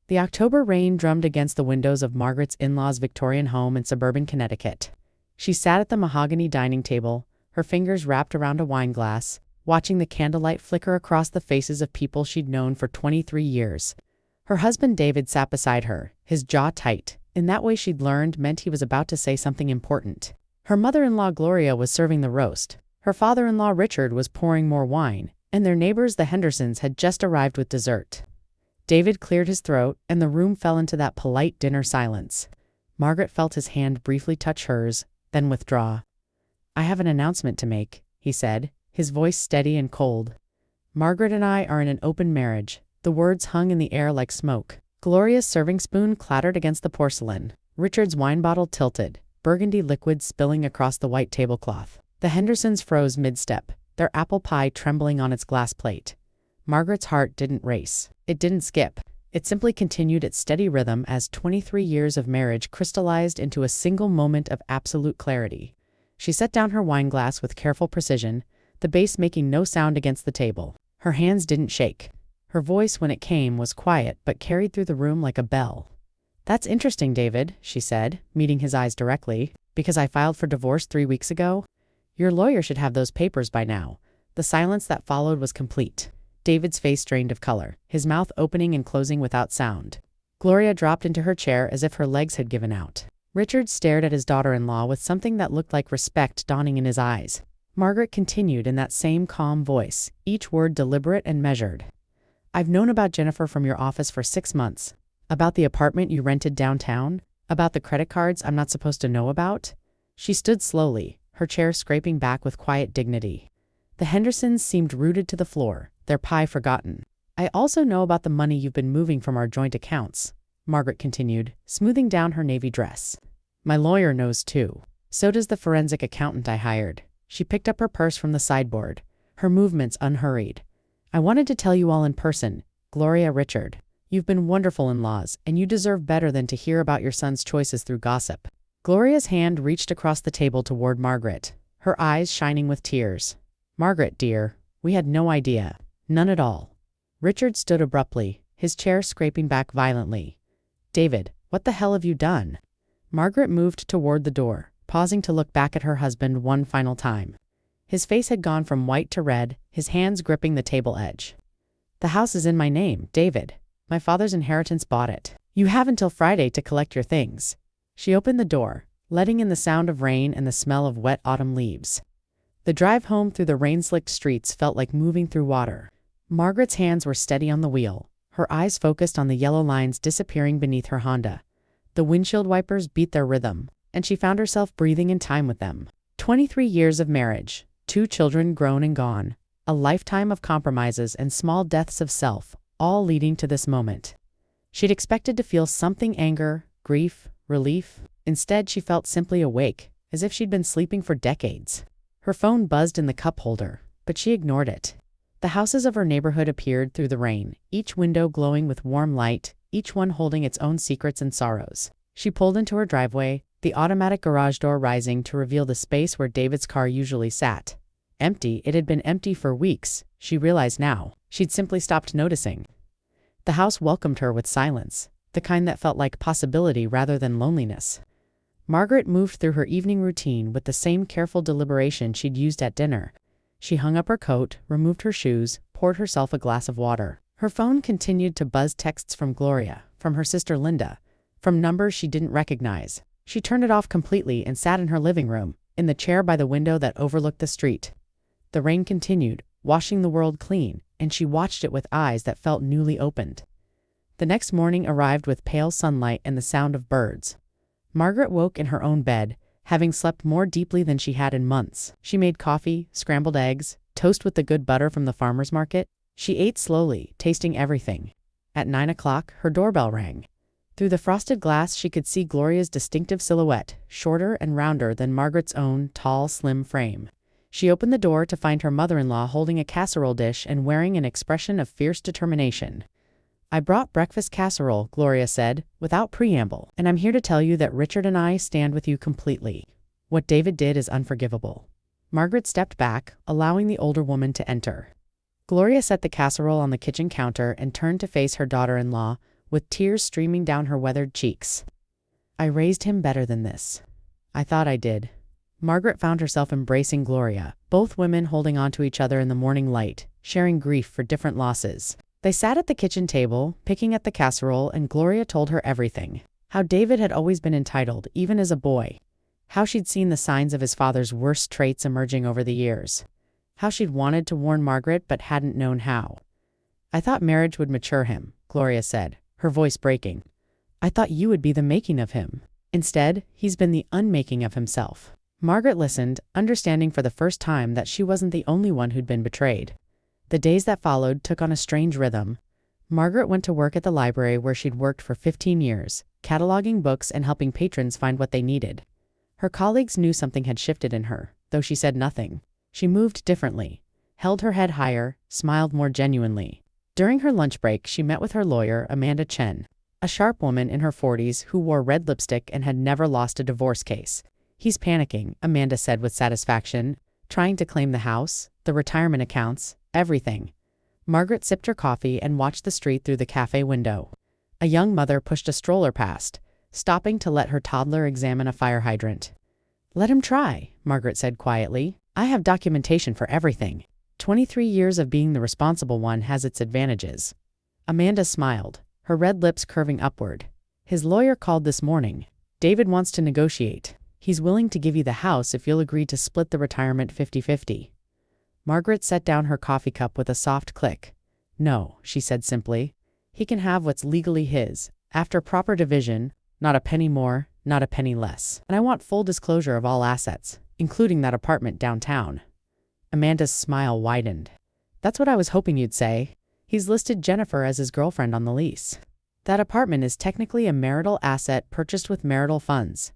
The October rain drummed against the windows of Margaret's in-laws' Victorian home in suburban Connecticut. She sat at the mahogany dining table, her fingers wrapped around a wine glass, watching the candlelight flicker across the faces of people she'd known for 23 years. Her husband David sat beside her, his jaw tight. In that way she'd learned meant he was about to say something important. Her mother-in-law Gloria was serving the roast. Her father-in-law Richard was pouring more wine, and their neighbors the Hendersons had just arrived with dessert. David cleared his throat, and the room fell into that polite dinner silence. Margaret felt his hand briefly touch hers, then withdraw. "I have an announcement to make," he said, his voice steady and cold. "Margaret and I are in an open marriage." The words hung in the air like smoke. Gloria's serving spoon clattered against the porcelain. Richard's wine bottle tilted, burgundy liquid spilling across the white tablecloth. The Hendersons froze mid-step, their apple pie trembling on its glass plate. Margaret's heart didn't race. It didn't skip. It simply continued its steady rhythm as 23 years of marriage crystallized into a single moment of absolute clarity. She set down her wine glass with careful precision, the base making no sound against the table. Her hands didn't shake. Her voice, when it came, was quiet but carried through the room like a bell. "That's interesting, David," she said, meeting his eyes directly. "Because I filed for divorce 3 weeks ago? Your lawyer should have those papers by now." The silence that followed was complete. David's face drained of color, his mouth opening and closing without sound. Gloria dropped into her chair as if her legs had given out. Richard stared at his daughter-in-law with something that looked like respect dawning in his eyes. Margaret continued in that same calm voice, each word deliberate and measured. "I've known about Jennifer from your office for 6 months. About the apartment you rented downtown. About the credit cards I'm not supposed to know about." She stood slowly, her chair scraping back with quiet dignity. The Hendersons seemed rooted to the floor, their pie forgotten. "I also know about the money you've been moving from our joint accounts," Margaret continued, smoothing down her navy dress. "My lawyer knows too. So does the forensic accountant I hired." She picked up her purse from the sideboard, her movements unhurried. "I wanted to tell you all in person, Gloria, Richard. You've been wonderful in-laws, and you deserve better than to hear about your son's choices through gossip." Gloria's hand reached across the table toward Margaret, her eyes shining with tears. "Margaret, dear, we had no idea. None at all." Richard stood abruptly, his chair scraping back violently. "David, what the hell have you done?" Margaret moved toward the door, pausing to look back at her husband one final time. His face had gone from white to red, his hands gripping the table edge. "The house is in my name, David. My father's inheritance bought it. You have until Friday to collect your things." She opened the door, letting in the sound of rain and the smell of wet autumn leaves. The drive home through the rain-slicked streets felt like moving through water. Margaret's hands were steady on the wheel, her eyes focused on the yellow lines disappearing beneath her Honda. The windshield wipers beat their rhythm, and she found herself breathing in time with them. 23 years of marriage, 2 children grown and gone, a lifetime of compromises and small deaths of self, all leading to this moment. She'd expected to feel something: anger, grief, relief. Instead, she felt simply awake, as if she'd been sleeping for decades. Her phone buzzed in the cup holder, but she ignored it. The houses of her neighborhood appeared through the rain, each window glowing with warm light, each one holding its own secrets and sorrows. She pulled into her driveway, the automatic garage door rising to reveal the space where David's car usually sat. Empty. It had been empty for weeks, she realized now. She'd simply stopped noticing. The house welcomed her with silence, the kind that felt like possibility rather than loneliness. Margaret moved through her evening routine with the same careful deliberation she'd used at dinner. She hung up her coat, removed her shoes, poured herself a glass of water. Her phone continued to buzz: texts from Gloria, from her sister Linda, from numbers she didn't recognize. She turned it off completely and sat in her living room, in the chair by the window that overlooked the street. The rain continued, washing the world clean, and she watched it with eyes that felt newly opened. The next morning arrived with pale sunlight and the sound of birds. Margaret woke in her own bed, having slept more deeply than she had in months. She made coffee, scrambled eggs, toast with the good butter from the farmer's market. She ate slowly, tasting everything. At 9 o'clock, her doorbell rang. Through the frosted glass, she could see Gloria's distinctive silhouette, shorter and rounder than Margaret's own tall, slim frame. She opened the door to find her mother-in-law holding a casserole dish and wearing an expression of fierce determination. "I brought breakfast casserole," Gloria said, without preamble, "and I'm here to tell you that Richard and I stand with you completely. What David did is unforgivable." Margaret stepped back, allowing the older woman to enter. Gloria set the casserole on the kitchen counter and turned to face her daughter-in-law, with tears streaming down her weathered cheeks. "I raised him better than this. I thought I did." Margaret found herself embracing Gloria, both women holding on to each other in the morning light, sharing grief for different losses. They sat at the kitchen table, picking at the casserole, and Gloria told her everything. How David had always been entitled, even as a boy. How she'd seen the signs of his father's worst traits emerging over the years. How she'd wanted to warn Margaret but hadn't known how. "I thought marriage would mature him," Gloria said, her voice breaking. "I thought you would be the making of him. Instead, he's been the unmaking of himself." Margaret listened, understanding for the first time that she wasn't the only one who'd been betrayed. The days that followed took on a strange rhythm. Margaret went to work at the library where she'd worked for 15 years, cataloging books and helping patrons find what they needed. Her colleagues knew something had shifted in her, though she said nothing. She moved differently, held her head higher, smiled more genuinely. During her lunch break, she met with her lawyer, Amanda Chen, a sharp woman in her 40s who wore red lipstick and had never lost a divorce case. "He's panicking," Amanda said with satisfaction, "trying to claim the house, the retirement accounts, everything." Margaret sipped her coffee and watched the street through the cafe window. A young mother pushed a stroller past, stopping to let her toddler examine a fire hydrant. "Let him try," Margaret said quietly. "I have documentation for everything. 23 years of being the responsible one has its advantages." Amanda smiled, her red lips curving upward. "His lawyer called this morning. David wants to negotiate. He's willing to give you the house if you'll agree to split the retirement 50-50. Margaret set down her coffee cup with a soft click. "No," she said simply. "He can have what's legally his, after proper division, not a penny more, not a penny less. And I want full disclosure of all assets, including that apartment downtown." Amanda's smile widened. "That's what I was hoping you'd say. He's listed Jennifer as his girlfriend on the lease. That apartment is technically a marital asset purchased with marital funds."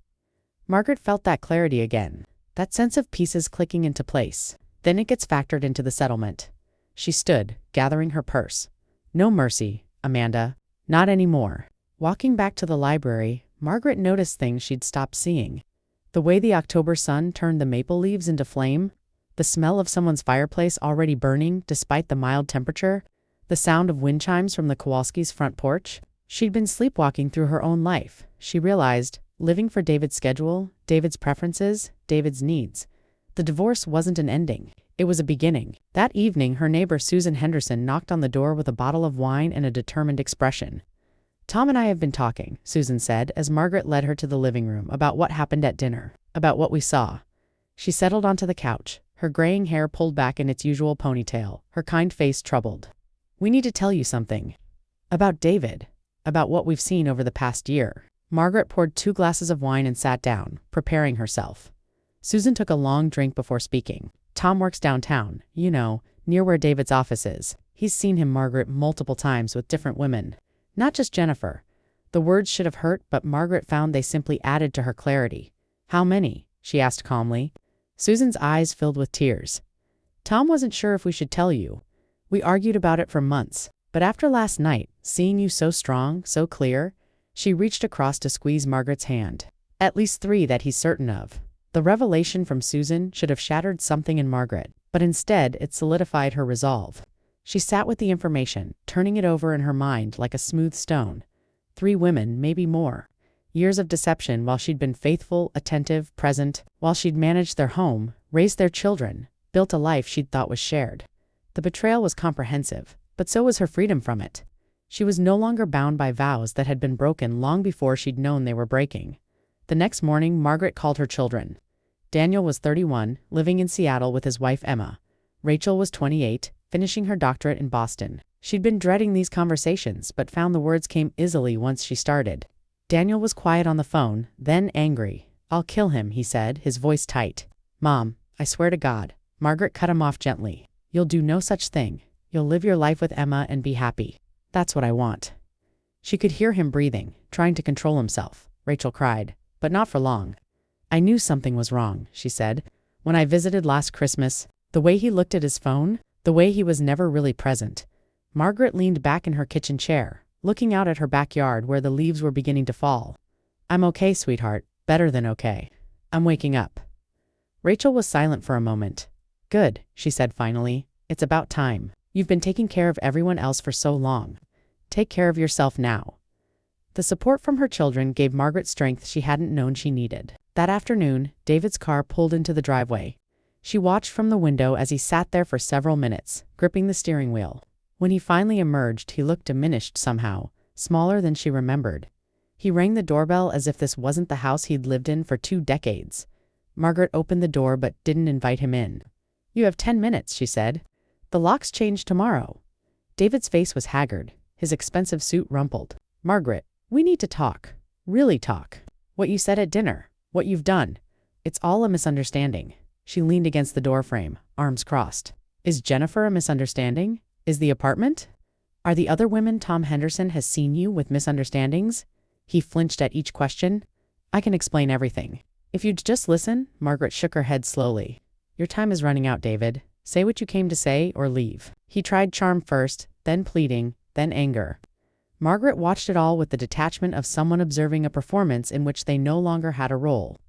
Margaret felt that clarity again, that sense of pieces clicking into place. Then it gets factored into the settlement. She stood, gathering her purse. "No mercy, Amanda. Not anymore." Walking back to the library, Margaret noticed things she'd stopped seeing. The way the October sun turned the maple leaves into flame, the smell of someone's fireplace already burning despite the mild temperature, the sound of wind chimes from the Kowalski's front porch. She'd been sleepwalking through her own life, she realized, living for David's schedule, David's preferences, David's needs. The divorce wasn't an ending. It was a beginning. That evening, her neighbor Susan Henderson knocked on the door with a bottle of wine and a determined expression. "Tom and I have been talking," Susan said as Margaret led her to the living room, "about what happened at dinner, about what we saw." She settled onto the couch, her graying hair pulled back in its usual ponytail, her kind face troubled. "We need to tell you something. About David. About what we've seen over the past year." Margaret poured 2 glasses of wine and sat down, preparing herself. Susan took a long drink before speaking. "Tom works downtown, you know, near where David's office is. He's seen him, Margaret, multiple times with different women. Not just Jennifer." The words should have hurt, but Margaret found they simply added to her clarity. "How many?" she asked calmly. Susan's eyes filled with tears. "Tom wasn't sure if we should tell you. We argued about it for months, but after last night, seeing you so strong, so clear," she reached across to squeeze Margaret's hand. "At least 3 that he's certain of." The revelation from Susan should have shattered something in Margaret, but instead it solidified her resolve. She sat with the information, turning it over in her mind like a smooth stone. 3 women, maybe more. Years of deception while she'd been faithful, attentive, present, while she'd managed their home, raised their children, built a life she'd thought was shared. The betrayal was comprehensive, but so was her freedom from it. She was no longer bound by vows that had been broken long before she'd known they were breaking. The next morning, Margaret called her children. Daniel was 31, living in Seattle with his wife Emma. Rachel was 28, finishing her doctorate in Boston. She'd been dreading these conversations, but found the words came easily once she started. Daniel was quiet on the phone, then angry. "I'll kill him," he said, his voice tight. "Mom, I swear to God." Margaret cut him off gently. "You'll do no such thing. You'll live your life with Emma and be happy. That's what I want." She could hear him breathing, trying to control himself. Rachel cried, but not for long. "I knew something was wrong," she said. "When I visited last Christmas, the way he looked at his phone, the way he was never really present." Margaret leaned back in her kitchen chair, looking out at her backyard where the leaves were beginning to fall. "I'm okay, sweetheart. Better than okay. I'm waking up." Rachel was silent for a moment. "Good," she said finally. "It's about time. You've been taking care of everyone else for so long. Take care of yourself now. The support from her children gave Margaret strength she hadn't known she needed. That afternoon, David's car pulled into the driveway. She watched from the window as he sat there for several minutes, gripping the steering wheel. When he finally emerged, he looked diminished somehow, smaller than she remembered. He rang the doorbell as if this wasn't the house he'd lived in for 2 decades. Margaret opened the door but didn't invite him in. "You have 10 minutes," she said. "The locks change tomorrow." David's face was haggard, his expensive suit rumpled. "Margaret, we need to talk. Really talk. What you said at dinner, what you've done. It's all a misunderstanding." She leaned against the doorframe, arms crossed. "Is Jennifer a misunderstanding? Is the apartment? Are the other women Tom Henderson has seen you with misunderstandings?" He flinched at each question. "I can explain everything. If you'd just listen." Margaret shook her head slowly. "Your time is running out, David. Say what you came to say or leave." He tried charm first, then pleading, then anger. Margaret watched it all with the detachment of someone observing a performance in which they no longer had a role.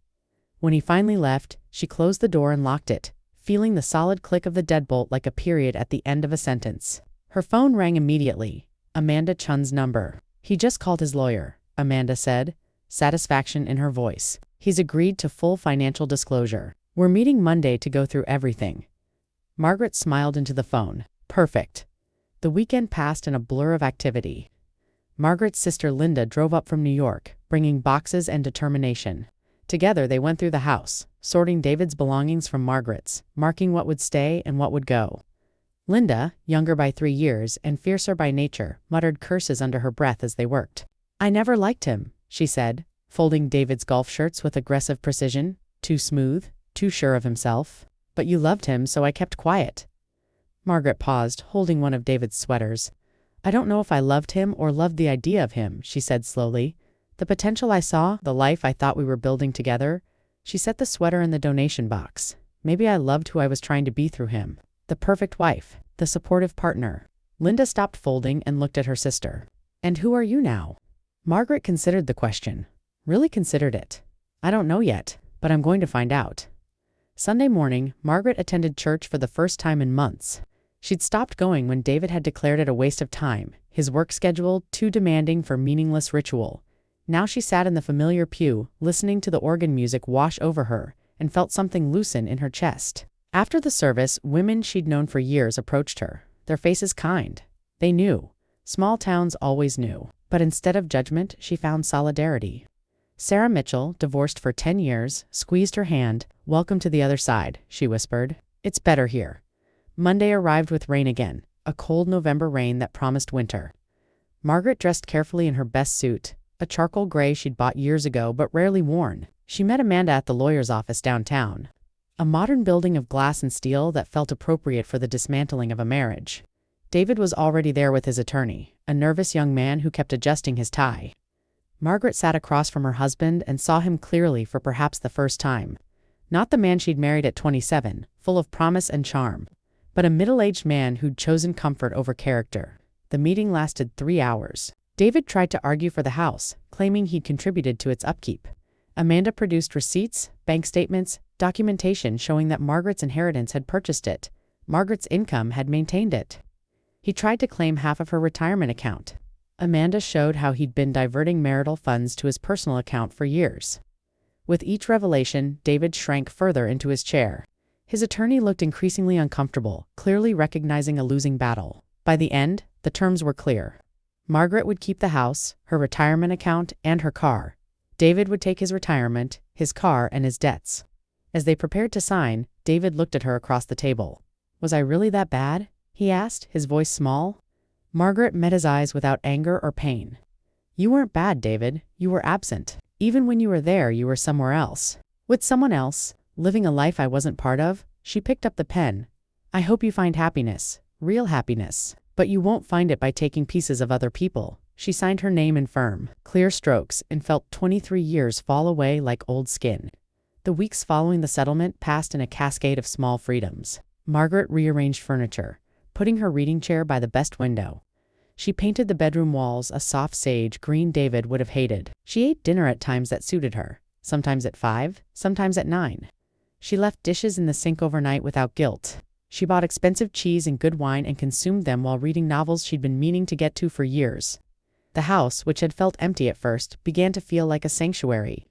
When he finally left, she closed the door and locked it, feeling the solid click of the deadbolt like a period at the end of a sentence. Her phone rang immediately. Amanda Chun's number. "He just called his lawyer," Amanda said, satisfaction in her voice. "He's agreed to full financial disclosure. We're meeting Monday to go through everything." Margaret smiled into the phone. Perfect. The weekend passed in a blur of activity. Margaret's sister Linda drove up from New York, bringing boxes and determination. Together they went through the house, sorting David's belongings from Margaret's, marking what would stay and what would go. Linda, younger by 3 years and fiercer by nature, muttered curses under her breath as they worked. "I never liked him," she said, folding David's golf shirts with aggressive precision. "Too smooth, too sure of himself. But you loved him, so I kept quiet." Margaret paused, holding one of David's sweaters. "I don't know if I loved him or loved the idea of him," she said slowly. "The potential I saw, the life I thought we were building together." She set the sweater in the donation box. "Maybe I loved who I was trying to be through him. The perfect wife, the supportive partner." Linda stopped folding and looked at her sister. "And who are you now?" Margaret considered the question. Really considered it. "I don't know yet, but I'm going to find out." Sunday morning, Margaret attended church for the first time in months. She'd stopped going when David had declared it a waste of time, his work schedule too demanding for meaningless ritual. Now she sat in the familiar pew, listening to the organ music wash over her, and felt something loosen in her chest. After the service, women she'd known for years approached her, their faces kind. They knew. Small towns always knew. But instead of judgment, she found solidarity. Sarah Mitchell, divorced for 10 years, squeezed her hand. "Welcome to the other side," she whispered. "It's better here." Monday arrived with rain again, a cold November rain that promised winter. Margaret dressed carefully in her best suit, a charcoal gray she'd bought years ago but rarely worn. She met Amanda at the lawyer's office downtown, a modern building of glass and steel that felt appropriate for the dismantling of a marriage. David was already there with his attorney, a nervous young man who kept adjusting his tie. Margaret sat across from her husband and saw him clearly for perhaps the first time. Not the man she'd married at 27, full of promise and charm, but a middle-aged man who'd chosen comfort over character. The meeting lasted 3 hours. David tried to argue for the house, claiming he'd contributed to its upkeep. Amanda produced receipts, bank statements, documentation showing that Margaret's inheritance had purchased it. Margaret's income had maintained it. He tried to claim half of her retirement account. Amanda showed how he'd been diverting marital funds to his personal account for years. With each revelation, David shrank further into his chair. His attorney looked increasingly uncomfortable, clearly recognizing a losing battle. By the end, the terms were clear. Margaret would keep the house, her retirement account, and her car. David would take his retirement, his car, and his debts. As they prepared to sign, David looked at her across the table. "Was I really that bad?" he asked, his voice small. Margaret met his eyes without anger or pain. "You weren't bad, David. You were absent. Even when you were there, you were somewhere else. With someone else, living a life I wasn't part of." She picked up the pen. "I hope you find happiness, real happiness. But you won't find it by taking pieces of other people." She signed her name in firm, clear strokes, and felt 23 years fall away like old skin. The weeks following the settlement passed in a cascade of small freedoms. Margaret rearranged furniture, putting her reading chair by the best window. She painted the bedroom walls a soft sage green David would have hated. She ate dinner at times that suited her, sometimes at 5, sometimes at 9. She left dishes in the sink overnight without guilt. She bought expensive cheese and good wine and consumed them while reading novels she'd been meaning to get to for years. The house, which had felt empty at first, began to feel like a sanctuary.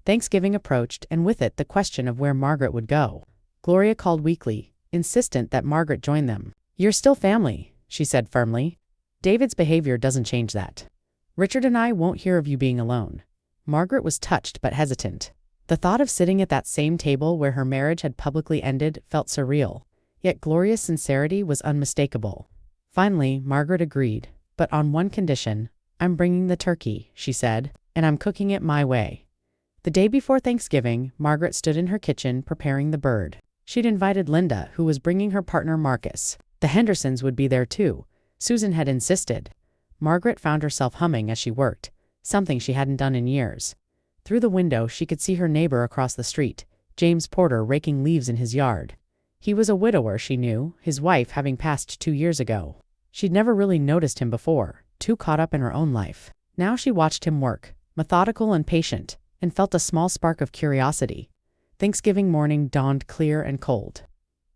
Thanksgiving approached, and with it the question of where Margaret would go. Gloria called weekly, insistent that Margaret join them. "You're still family," she said firmly. "David's behavior doesn't change that. Richard and I won't hear of you being alone." Margaret was touched but hesitant. The thought of sitting at that same table where her marriage had publicly ended felt surreal, yet Gloria's sincerity was unmistakable. Finally, Margaret agreed, but on one condition. "I'm bringing the turkey," she said, "and I'm cooking it my way." The day before Thanksgiving, Margaret stood in her kitchen preparing the bird. She'd invited Linda, who was bringing her partner Marcus. The Hendersons would be there too. Susan had insisted. Margaret found herself humming as she worked, something she hadn't done in years. Through the window, she could see her neighbor across the street, James Porter, raking leaves in his yard. He was a widower, she knew, his wife having passed 2 years ago. She'd never really noticed him before, too caught up in her own life. Now she watched him work, methodical and patient, and felt a small spark of curiosity. Thanksgiving morning dawned clear and cold.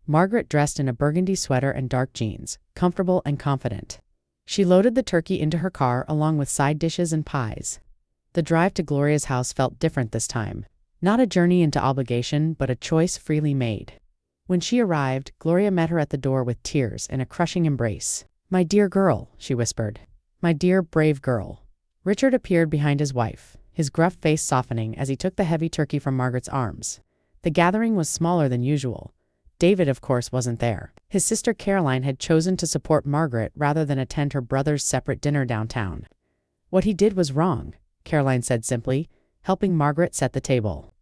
Margaret dressed in a burgundy sweater and dark jeans, comfortable and confident. She loaded the turkey into her car along with side dishes and pies. The drive to Gloria's house felt different this time. Not a journey into obligation, but a choice freely made. When she arrived, Gloria met her at the door with tears and a crushing embrace. "My dear girl," she whispered. "My dear, brave girl." Richard appeared behind his wife, his gruff face softening as he took the heavy turkey from Margaret's arms. The gathering was smaller than usual. David, of course, wasn't there. His sister Caroline had chosen to support Margaret rather than attend her brother's separate dinner downtown. "What he did was wrong," Caroline said simply, helping Margaret set the table.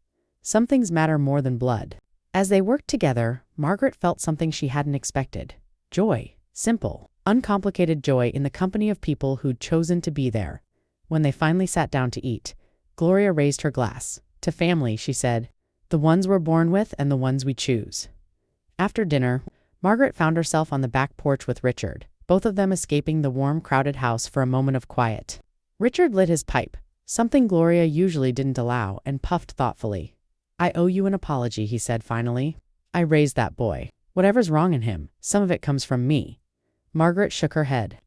"Some things matter more than blood." As they worked together, Margaret felt something she hadn't expected. Joy. Simple, uncomplicated joy in the company of people who'd chosen to be there. When they finally sat down to eat, Gloria raised her glass. "To family," she said. "The ones we're born with and the ones we choose." After dinner, Margaret found herself on the back porch with Richard, both of them escaping the warm, crowded house for a moment of quiet. Richard lit his pipe, something Gloria usually didn't allow, and puffed thoughtfully. "I owe you an apology," he said finally. "I raised that boy. Whatever's wrong in him, some of it comes from me." Margaret shook her head.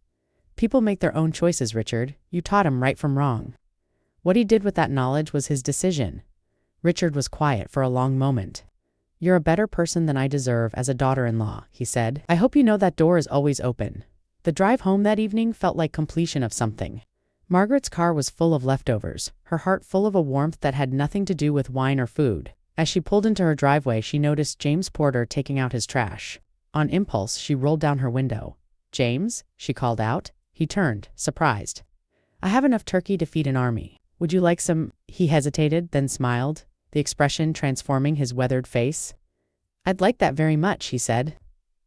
"People make their own choices, Richard. You taught him right from wrong." What he did with that knowledge was his decision. Richard was quiet for a long moment. "You're a better person than I deserve as a daughter-in-law," he said. "I hope you know that door is always open." The drive home that evening felt like completion of something. Margaret's car was full of leftovers, her heart full of a warmth that had nothing to do with wine or food. As she pulled into her driveway, she noticed James Porter taking out his trash. On impulse, she rolled down her window. "James?" she called out. He turned, surprised. "I have enough turkey to feed an army. Would you like some?" He hesitated, then smiled, the expression transforming his weathered face. "I'd like that very much," he said.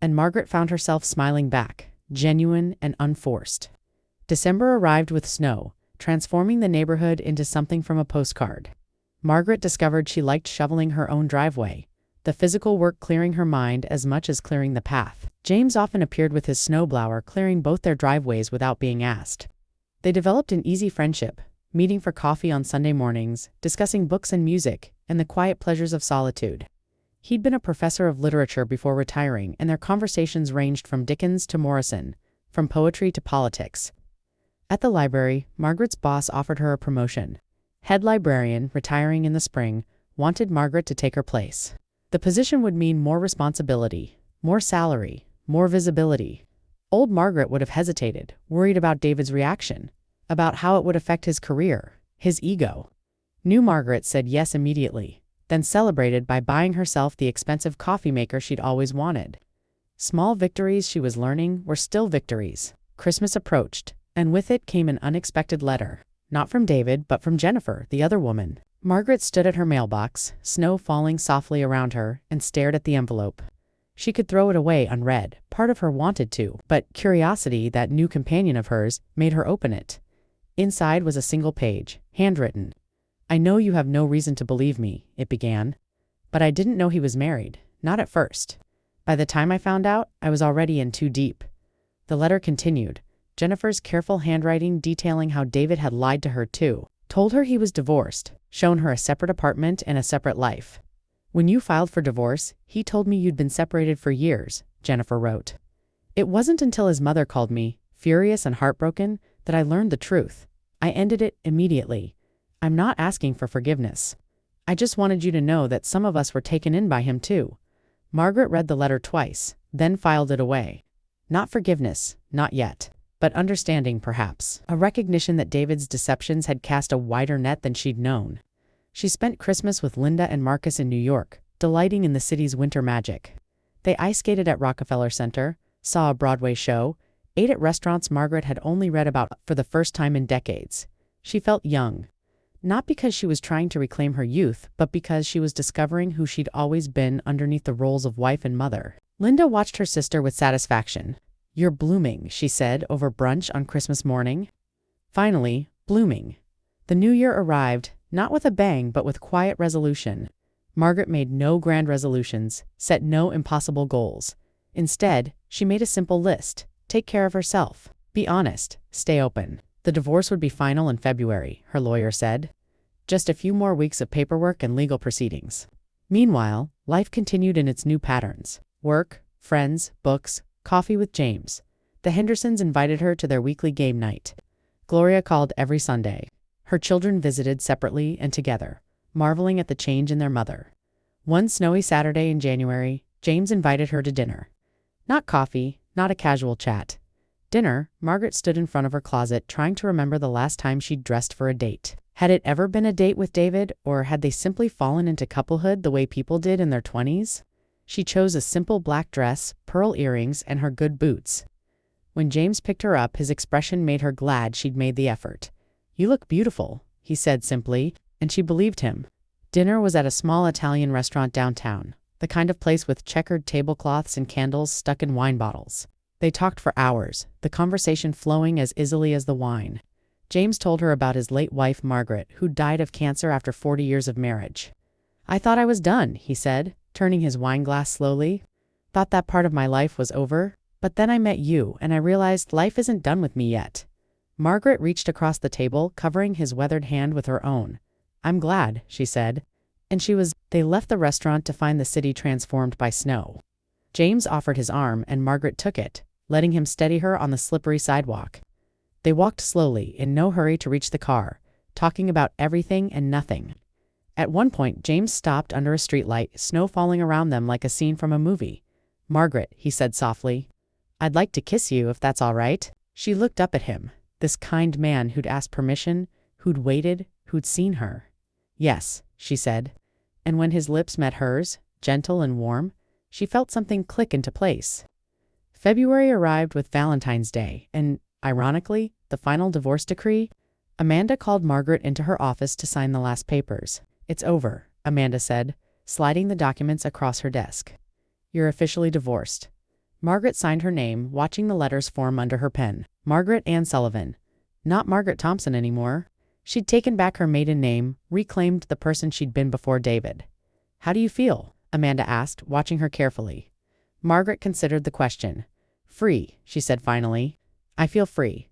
And Margaret found herself smiling back, genuine and unforced. December arrived with snow, transforming the neighborhood into something from a postcard. Margaret discovered she liked shoveling her own driveway, the physical work clearing her mind as much as clearing the path. James often appeared with his snowblower, clearing both their driveways without being asked. They developed an easy friendship, meeting for coffee on Sunday mornings, discussing books and music, and the quiet pleasures of solitude. He'd been a professor of literature before retiring, and their conversations ranged from Dickens to Morrison, from poetry to politics. At the library, Margaret's boss offered her a promotion. Head librarian, retiring in the spring, wanted Margaret to take her place. The position would mean more responsibility, more salary, more visibility. Old Margaret would have hesitated, worried about David's reaction, about how it would affect his career, his ego. New Margaret said yes immediately, then celebrated by buying herself the expensive coffee maker she'd always wanted. Small victories, she was learning, were still victories. Christmas approached, and with it came an unexpected letter. Not from David, but from Jennifer, the other woman. Margaret stood at her mailbox, snow falling softly around her, and stared at the envelope. She could throw it away unread, part of her wanted to, but curiosity, that new companion of hers, made her open it. Inside was a single page, handwritten. "I know you have no reason to believe me," it began. "But I didn't know he was married, not at first. By the time I found out, I was already in too deep." The letter continued, Jennifer's careful handwriting detailing how David had lied to her too, told her he was divorced, shown her a separate apartment and a separate life. "When you filed for divorce, he told me you'd been separated for years," Jennifer wrote. "It wasn't until his mother called me, furious and heartbroken, that I learned the truth. I ended it immediately. I'm not asking for forgiveness. I just wanted you to know that some of us were taken in by him too. Margaret read the letter twice, then filed it away. Not forgiveness, not yet. But understanding, perhaps. A recognition that David's deceptions had cast a wider net than she'd known. She spent Christmas with Linda and Marcus in New York, delighting in the city's winter magic. They ice skated at Rockefeller Center, saw a Broadway show, ate at restaurants Margaret had only read about for the first time in decades. She felt young. Not because she was trying to reclaim her youth, but because she was discovering who she'd always been underneath the roles of wife and mother. Linda watched her sister with satisfaction. "You're blooming," she said over brunch on Christmas morning. Finally, blooming. The new year arrived, not with a bang but with quiet resolution. Margaret made no grand resolutions, set no impossible goals. Instead, she made a simple list. Take care of herself. Be honest. Stay open. The divorce would be final in February, her lawyer said. Just a few more weeks of paperwork and legal proceedings. Meanwhile, life continued in its new patterns. Work, friends, books, coffee with James. The Hendersons invited her to their weekly game night. Gloria called every Sunday. Her children visited separately and together, marveling at the change in their mother. One snowy Saturday in January, James invited her to dinner. Not coffee, not a casual chat. Dinner, Margaret stood in front of her closet trying to remember the last time she'd dressed for a date. Had it ever been a date with David, or had they simply fallen into couplehood the way people did in their 20s? She chose a simple black dress, pearl earrings, and her good boots. When James picked her up, his expression made her glad she'd made the effort. "You look beautiful," he said simply, and she believed him. Dinner was at a small Italian restaurant downtown, the kind of place with checkered tablecloths and candles stuck in wine bottles. They talked for hours, the conversation flowing as easily as the wine. James told her about his late wife, Margaret, who died of cancer after 40 years of marriage. "I thought I was done," he said, turning his wine glass slowly. "Thought that part of my life was over, but then I met you, and I realized life isn't done with me yet." Margaret reached across the table, covering his weathered hand with her own. "I'm glad," she said. And They left the restaurant to find the city transformed by snow. James offered his arm, and Margaret took it, letting him steady her on the slippery sidewalk. They walked slowly, in no hurry to reach the car, talking about everything and nothing. At one point, James stopped under a streetlight, snow falling around them like a scene from a movie. "Margaret," he said softly, "I'd like to kiss you if that's all right." She looked up at him, this kind man who'd asked permission, who'd waited, who'd seen her. "Yes," she said. And when his lips met hers, gentle and warm, she felt something click into place. February arrived with Valentine's Day, and, ironically, the final divorce decree. Amanda called Margaret into her office to sign the last papers. "It's over," Amanda said, sliding the documents across her desk. "You're officially divorced." Margaret signed her name, watching the letters form under her pen. Margaret Ann Sullivan. Not Margaret Thompson anymore. She'd taken back her maiden name, reclaimed the person she'd been before David. "How do you feel?" Amanda asked, watching her carefully. Margaret considered the question. "Free," she said finally. "I feel free."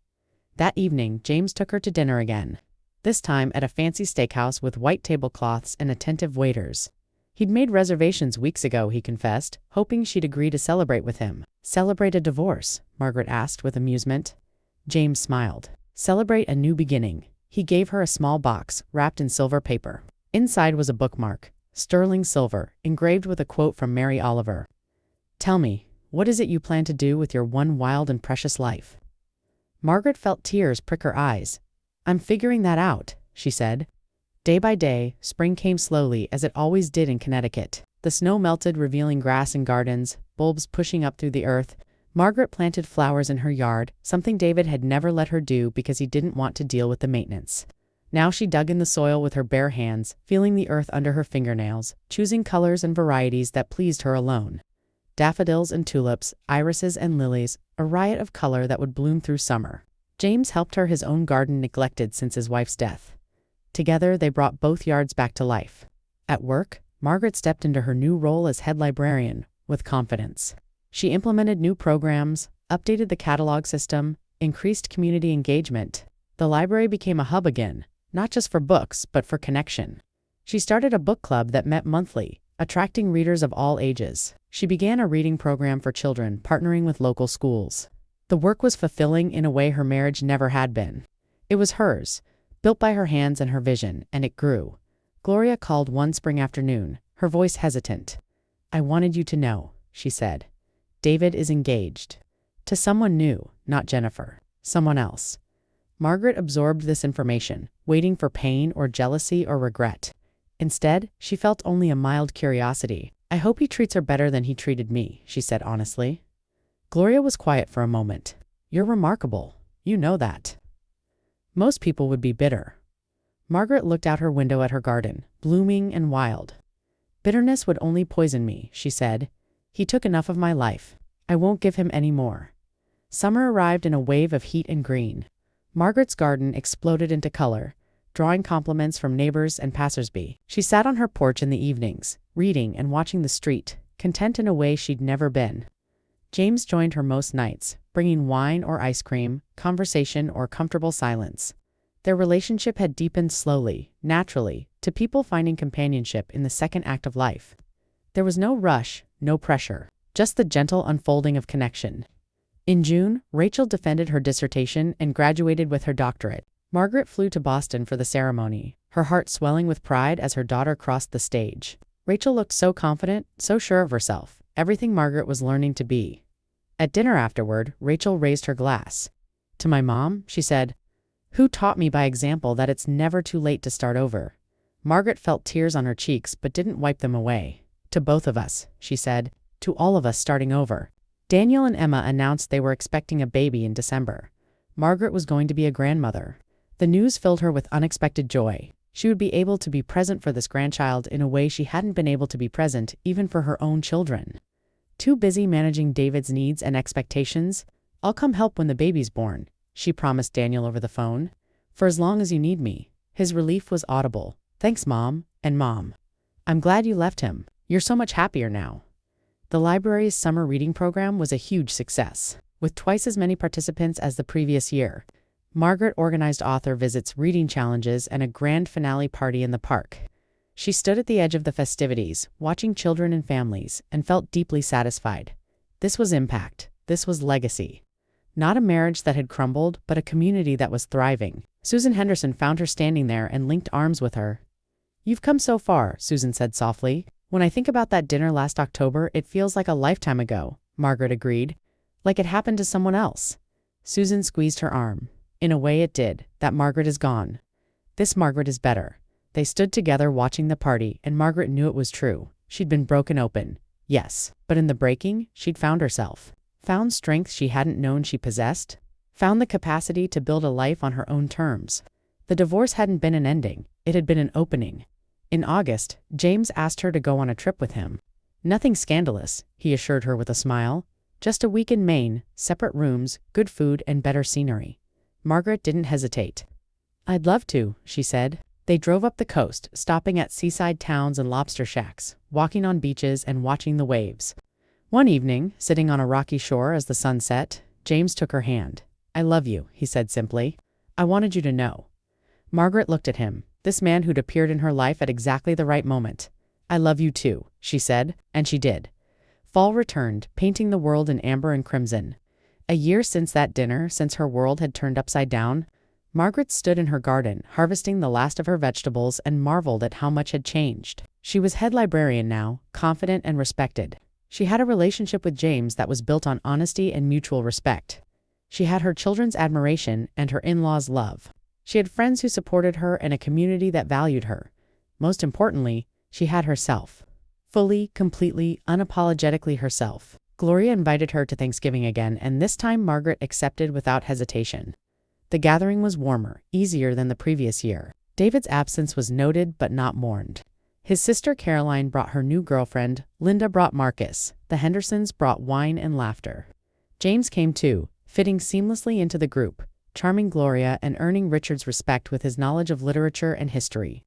That evening, James took her to dinner again. This time at a fancy steakhouse with white tablecloths and attentive waiters. He'd made reservations weeks ago, he confessed, hoping she'd agree to celebrate with him. "Celebrate a divorce?" Margaret asked with amusement. James smiled. "Celebrate a new beginning." He gave her a small box, wrapped in silver paper. Inside was a bookmark, sterling silver, engraved with a quote from Mary Oliver. "Tell me, what is it you plan to do with your one wild and precious life?" Margaret felt tears prick her eyes. "I'm figuring that out," she said. Day by day, spring came slowly, as it always did in Connecticut. The snow melted, revealing grass and gardens, bulbs pushing up through the earth. Margaret planted flowers in her yard, something David had never let her do because he didn't want to deal with the maintenance. Now she dug in the soil with her bare hands, feeling the earth under her fingernails, choosing colors and varieties that pleased her alone. Daffodils and tulips, irises and lilies, a riot of color that would bloom through summer. James helped her his own garden neglected since his wife's death. Together, they brought both yards back to life. At work, Margaret stepped into her new role as head librarian, with confidence. She implemented new programs, updated the catalog system, increased community engagement. The library became a hub again, not just for books, but for connection. She started a book club that met monthly, attracting readers of all ages. She began a reading program for children, partnering with local schools. The work was fulfilling in a way her marriage never had been. It was hers, built by her hands and her vision, and it grew. Gloria called one spring afternoon, her voice hesitant. "I wanted you to know," she said. "David is engaged. To someone new, not Jennifer. Someone else." Margaret absorbed this information, waiting for pain or jealousy or regret. Instead, she felt only a mild curiosity. "I hope he treats her better than he treated me," she said honestly. Gloria was quiet for a moment. "You're remarkable. You know that." "Most people would be bitter." Margaret looked out her window at her garden, blooming and wild. "Bitterness would only poison me," she said. "He took enough of my life. I won't give him any more." Summer arrived in a wave of heat and green. Margaret's garden exploded into color, drawing compliments from neighbors and passersby. She sat on her porch in the evenings, reading and watching the street, content in a way she'd never been. James joined her most nights, bringing wine or ice cream, conversation or comfortable silence. Their relationship had deepened slowly, naturally, to people finding companionship in the second act of life. There was no rush, no pressure, just the gentle unfolding of connection. In June, Rachel defended her dissertation and graduated with her doctorate. Margaret flew to Boston for the ceremony, her heart swelling with pride as her daughter crossed the stage. Rachel looked so confident, so sure of herself, everything Margaret was learning to be. At dinner afterward, Rachel raised her glass. "To my mom," she said, "who taught me by example that it's never too late to start over." Margaret felt tears on her cheeks but didn't wipe them away. "To both of us," she said, "to all of us starting over." Daniel and Emma announced they were expecting a baby in December. Margaret was going to be a grandmother. The news filled her with unexpected joy. She would be able to be present for this grandchild in a way she hadn't been able to be present even for her own children. Too busy managing David's needs and expectations, "I'll come help when the baby's born," she promised Daniel over the phone. "For as long as you need me." His relief was audible. "Thanks, Mom, and Mom. I'm glad you left him. You're so much happier now." The library's summer reading program was a huge success, with twice as many participants as the previous year. Margaret organized author visits, reading challenges, and a grand finale party in the park. She stood at the edge of the festivities, watching children and families, and felt deeply satisfied. This was impact. This was legacy. Not a marriage that had crumbled, but a community that was thriving. Susan Henderson found her standing there and linked arms with her. "You've come so far," Susan said softly. "When I think about that dinner last October, it feels like a lifetime ago," Margaret agreed. "Like it happened to someone else." Susan squeezed her arm. "In a way it did. That Margaret is gone. This Margaret is better." They stood together watching the party, and Margaret knew it was true. She'd been broken open. Yes, but in the breaking, she'd found herself. Found strength she hadn't known she possessed. Found the capacity to build a life on her own terms. The divorce hadn't been an ending. It had been an opening. In August, James asked her to go on a trip with him. "Nothing scandalous," he assured her with a smile. "Just a week in Maine, separate rooms, good food, and better scenery." Margaret didn't hesitate. "I'd love to," she said. They drove up the coast, stopping at seaside towns and lobster shacks, walking on beaches and watching the waves. One evening, sitting on a rocky shore as the sun set, James took her hand. "I love you," he said simply. "I wanted you to know." Margaret looked at him, this man who'd appeared in her life at exactly the right moment. "I love you too," she said, and she did. Fall returned, painting the world in amber and crimson. A year since that dinner, since her world had turned upside down, Margaret stood in her garden, harvesting the last of her vegetables, and marveled at how much had changed. She was head librarian now, confident and respected. She had a relationship with James that was built on honesty and mutual respect. She had her children's admiration and her in-laws' love. She had friends who supported her and a community that valued her. Most importantly, she had herself. Fully, completely, unapologetically herself. Gloria invited her to Thanksgiving again, and this time Margaret accepted without hesitation. The gathering was warmer, easier than the previous year. David's absence was noted but not mourned. His sister Caroline brought her new girlfriend, Linda brought Marcus, the Hendersons brought wine and laughter. James came too, fitting seamlessly into the group, charming Gloria and earning Richard's respect with his knowledge of literature and history.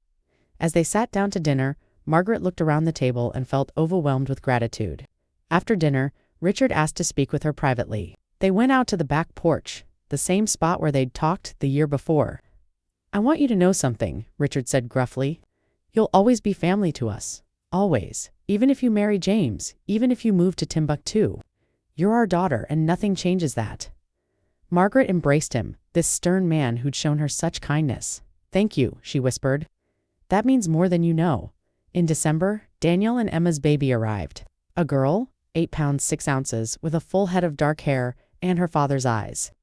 As they sat down to dinner, Margaret looked around the table and felt overwhelmed with gratitude. After dinner, Richard asked to speak with her privately. They went out to the back porch, the same spot where they'd talked the year before. "I want you to know something," Richard said gruffly. "You'll always be family to us. Always. Even if you marry James, even if you move to Timbuktu. You're our daughter and nothing changes that." Margaret embraced him, this stern man who'd shown her such kindness. "Thank you," she whispered. "That means more than you know." In December, Daniel and Emma's baby arrived. A girl, 8 pounds 6 ounces, with a full head of dark hair and her father's eyes.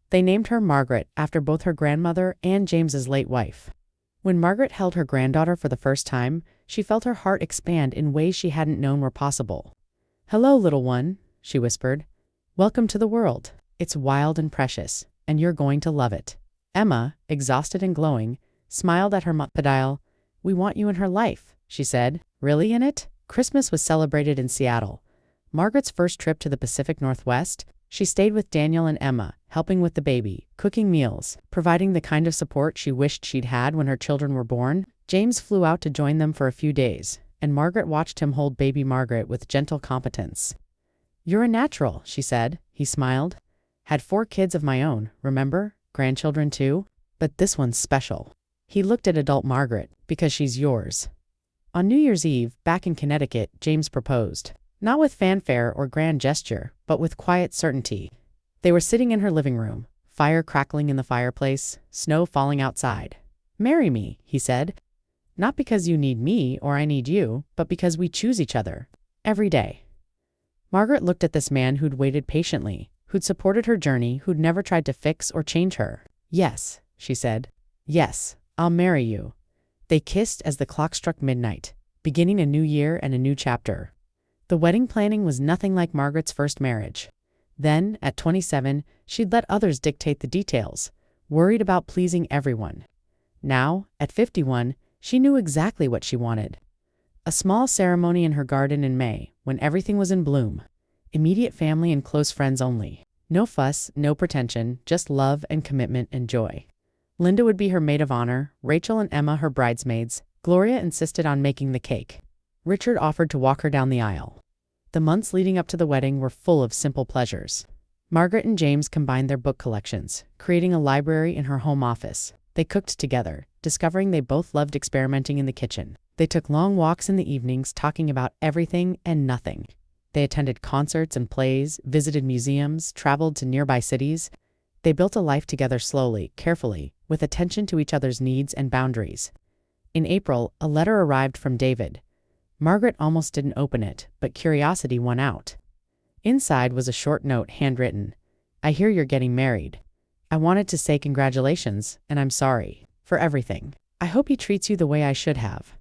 They named her Margaret after both her grandmother and James's late wife. When Margaret held her granddaughter for the first time, she felt her heart expand in ways she hadn't known were possible. "Hello, little one," she whispered. "Welcome to the world. It's wild and precious, and you're going to love it." Emma, exhausted and glowing, smiled at her Padile. "We want you in her life," she said. "Really in it?" Christmas was celebrated in Seattle. Margaret's first trip to the Pacific Northwest, she stayed with Daniel and Emma, helping with the baby, cooking meals, providing the kind of support she wished she'd had when her children were born. James flew out to join them for a few days, and Margaret watched him hold baby Margaret with gentle competence. "You're a natural," she said. He smiled. "Had 4 kids of my own, remember? Grandchildren too? But this one's special." He looked at adult Margaret. "Because she's yours." On New Year's Eve, back in Connecticut, James proposed. Not with fanfare or grand gesture, but with quiet certainty. They were sitting in her living room, fire crackling in the fireplace, snow falling outside. "Marry me," he said. "Not because you need me or I need you, but because we choose each other. Every day." Margaret looked at this man who'd waited patiently, who'd supported her journey, who'd never tried to fix or change her. "Yes," she said. "Yes, I'll marry you." They kissed as the clock struck midnight, beginning a new year and a new chapter. The wedding planning was nothing like Margaret's first marriage. Then, at 27, she'd let others dictate the details, worried about pleasing everyone. Now, at 51, she knew exactly what she wanted. A small ceremony in her garden in May, when everything was in bloom. Immediate family and close friends only. No fuss, no pretension, just love and commitment and joy. Linda would be her maid of honor, Rachel and Emma her bridesmaids. Gloria insisted on making the cake. Richard offered to walk her down the aisle. The months leading up to the wedding were full of simple pleasures. Margaret and James combined their book collections, creating a library in her home office. They cooked together, discovering they both loved experimenting in the kitchen. They took long walks in the evenings talking about everything and nothing. They attended concerts and plays, visited museums, traveled to nearby cities. They built a life together slowly, carefully, with attention to each other's needs and boundaries. In April, a letter arrived from David. Margaret almost didn't open it, but curiosity won out. Inside was a short note handwritten. "I hear you're getting married. I wanted to say congratulations, and I'm sorry for everything. I hope he treats you the way I should have."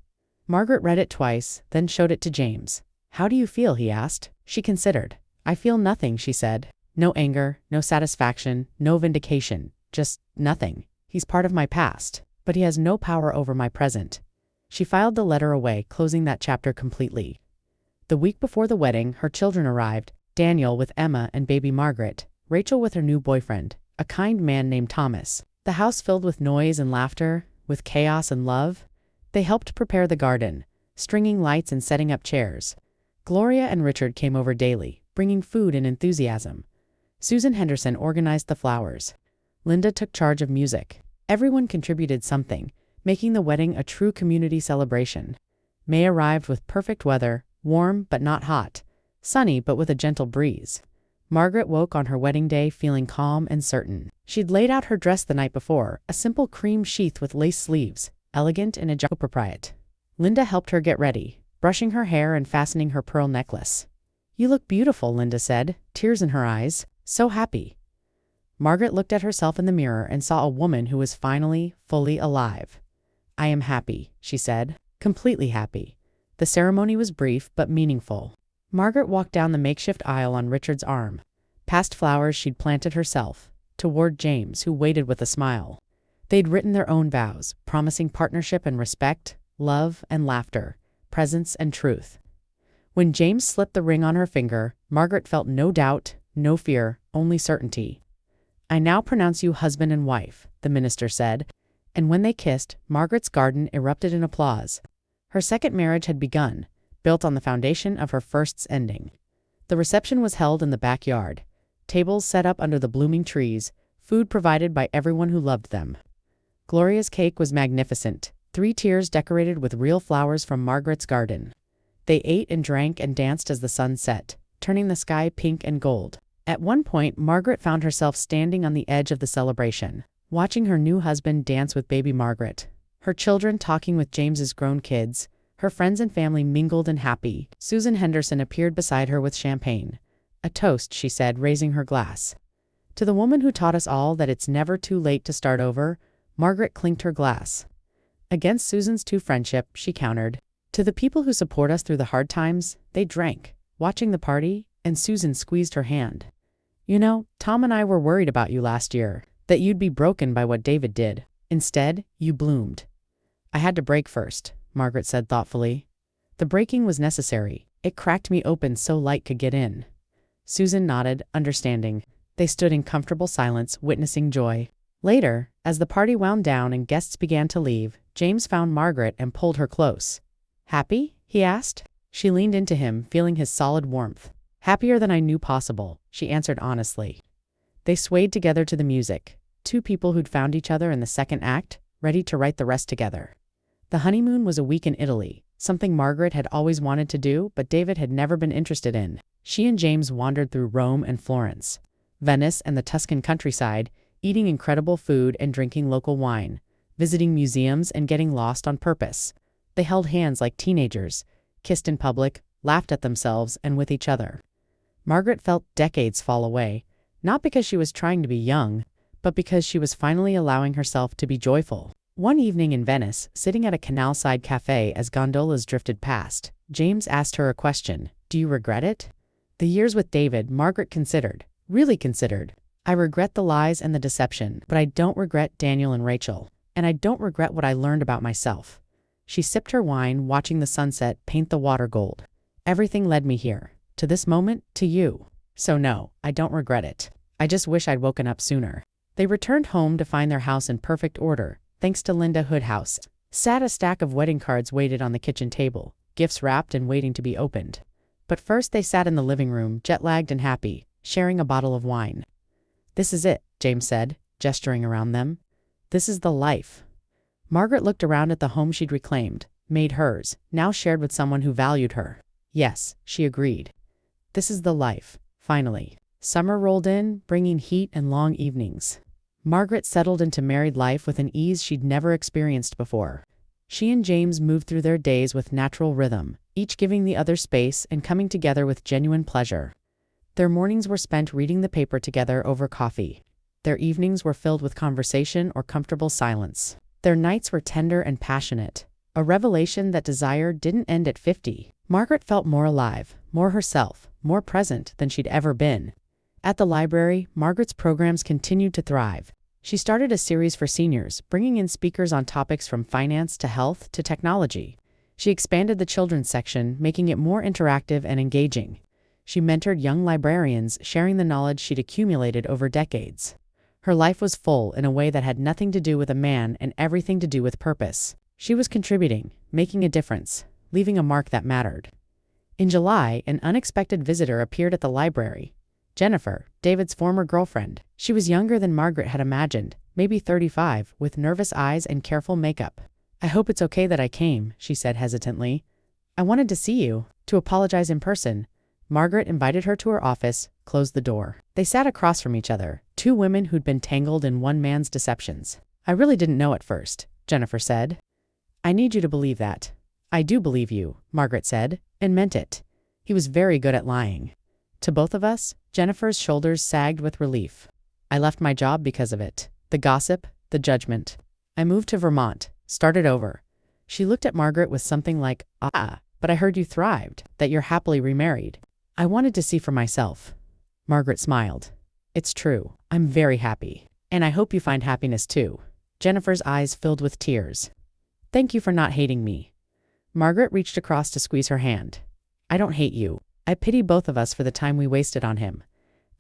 Margaret read it twice, then showed it to James. "How do you feel?" he asked. She considered. "I feel nothing," she said. "No anger, no satisfaction, no vindication, just nothing. He's part of my past, but he has no power over my present." She filed the letter away, closing that chapter completely. The week before the wedding, her children arrived, Daniel with Emma and baby Margaret, Rachel with her new boyfriend, a kind man named Thomas. The house filled with noise and laughter, with chaos and love. They helped prepare the garden, stringing lights and setting up chairs. Gloria and Richard came over daily, bringing food and enthusiasm. Susan Henderson organized the flowers. Linda took charge of music. Everyone contributed something, making the wedding a true community celebration. May arrived with perfect weather, warm but not hot, sunny but with a gentle breeze. Margaret woke on her wedding day feeling calm and certain. She'd laid out her dress the night before, a simple cream sheath with lace sleeves, elegant and appropriate. Linda helped her get ready, brushing her hair and fastening her pearl necklace. "You look beautiful," Linda said, tears in her eyes, so happy. Margaret looked at herself in the mirror and saw a woman who was finally, fully alive. "I am happy," she said, completely happy. The ceremony was brief but meaningful. Margaret walked down the makeshift aisle on Richard's arm, past flowers she'd planted herself, toward James, who waited with a smile. They'd written their own vows, promising partnership and respect, love and laughter, presence and truth. When James slipped the ring on her finger, Margaret felt no doubt, no fear, only certainty. "I now pronounce you husband and wife," the minister said, and when they kissed, Margaret's garden erupted in applause. Her second marriage had begun, built on the foundation of her first's ending. The reception was held in the backyard, tables set up under the blooming trees, food provided by everyone who loved them. Gloria's cake was magnificent, 3 tiers decorated with real flowers from Margaret's garden. They ate and drank and danced as the sun set, turning the sky pink and gold. At one point, Margaret found herself standing on the edge of the celebration, watching her new husband dance with baby Margaret, her children talking with James's grown kids, her friends and family mingled and happy. Susan Henderson appeared beside her with champagne. A toast, she said, raising her glass. To the woman who taught us all that it's never too late to start over, Margaret clinked her glass. Against Susan's two friendship, she countered. To the people who support us through the hard times, they drank, watching the party, and Susan squeezed her hand. You know, Tom and I were worried about you last year, that you'd be broken by what David did. Instead, you bloomed. I had to break first, Margaret said thoughtfully. The breaking was necessary. It cracked me open so light could get in. Susan nodded, understanding. They stood in comfortable silence, witnessing joy. Later, as the party wound down and guests began to leave, James found Margaret and pulled her close. Happy? He asked. She leaned into him, feeling his solid warmth. Happier than I knew possible, she answered honestly. They swayed together to the music, two people who'd found each other in the second act, ready to write the rest together. The honeymoon was a week in Italy, something Margaret had always wanted to do, but David had never been interested in. She and James wandered through Rome and Florence, Venice and the Tuscan countryside, eating incredible food and drinking local wine, visiting museums and getting lost on purpose. They held hands like teenagers, kissed in public, laughed at themselves and with each other. Margaret felt decades fall away, not because she was trying to be young, but because she was finally allowing herself to be joyful. One evening in Venice, sitting at a canal-side cafe as gondolas drifted past, James asked her a question. Do you regret it? The years with David, Margaret considered, really considered. I regret the lies and the deception, but I don't regret Daniel and Rachel, and I don't regret what I learned about myself. She sipped her wine, watching the sunset paint the water gold. Everything led me here, to this moment, to you. So no, I don't regret it. I just wish I'd woken up sooner. They returned home to find their house in perfect order, thanks to Linda Hoodhouse. A stack of wedding cards waited on the kitchen table, gifts wrapped and waiting to be opened. But first they sat in the living room, jet-lagged and happy, sharing a bottle of wine. This is it, James said, gesturing around them. This is the life. Margaret looked around at the home she'd reclaimed, made hers, now shared with someone who valued her. Yes, she agreed. This is the life, finally. Summer rolled in, bringing heat and long evenings. Margaret settled into married life with an ease she'd never experienced before. She and James moved through their days with natural rhythm, each giving the other space and coming together with genuine pleasure. Their mornings were spent reading the paper together over coffee. Their evenings were filled with conversation or comfortable silence. Their nights were tender and passionate, a revelation that desire didn't end at 50. Margaret felt more alive, more herself, more present than she'd ever been. At the library, Margaret's programs continued to thrive. She started a series for seniors, bringing in speakers on topics from finance to health to technology. She expanded the children's section, making it more interactive and engaging. She mentored young librarians, sharing the knowledge she'd accumulated over decades. Her life was full in a way that had nothing to do with a man and everything to do with purpose. She was contributing, making a difference, leaving a mark that mattered. In July, an unexpected visitor appeared at the library. Jennifer, David's former girlfriend. She was younger than Margaret had imagined, maybe 35, with nervous eyes and careful makeup. I hope it's okay that I came, she said hesitantly. I wanted to see you, to apologize in person. Margaret invited her to her office, closed the door. They sat across from each other, two women who'd been tangled in one man's deceptions. I really didn't know at first, Jennifer said. I need you to believe that. I do believe you, Margaret said, and meant it. He was very good at lying. To both of us, Jennifer's shoulders sagged with relief. I left my job because of it. The gossip, the judgment. I moved to Vermont, started over. She looked at Margaret with something like, but I heard you thrived, that you're happily remarried. I wanted to see for myself. Margaret smiled. It's true. I'm very happy. And I hope you find happiness too. Jennifer's eyes filled with tears. Thank you for not hating me. Margaret reached across to squeeze her hand. I don't hate you. I pity both of us for the time we wasted on him.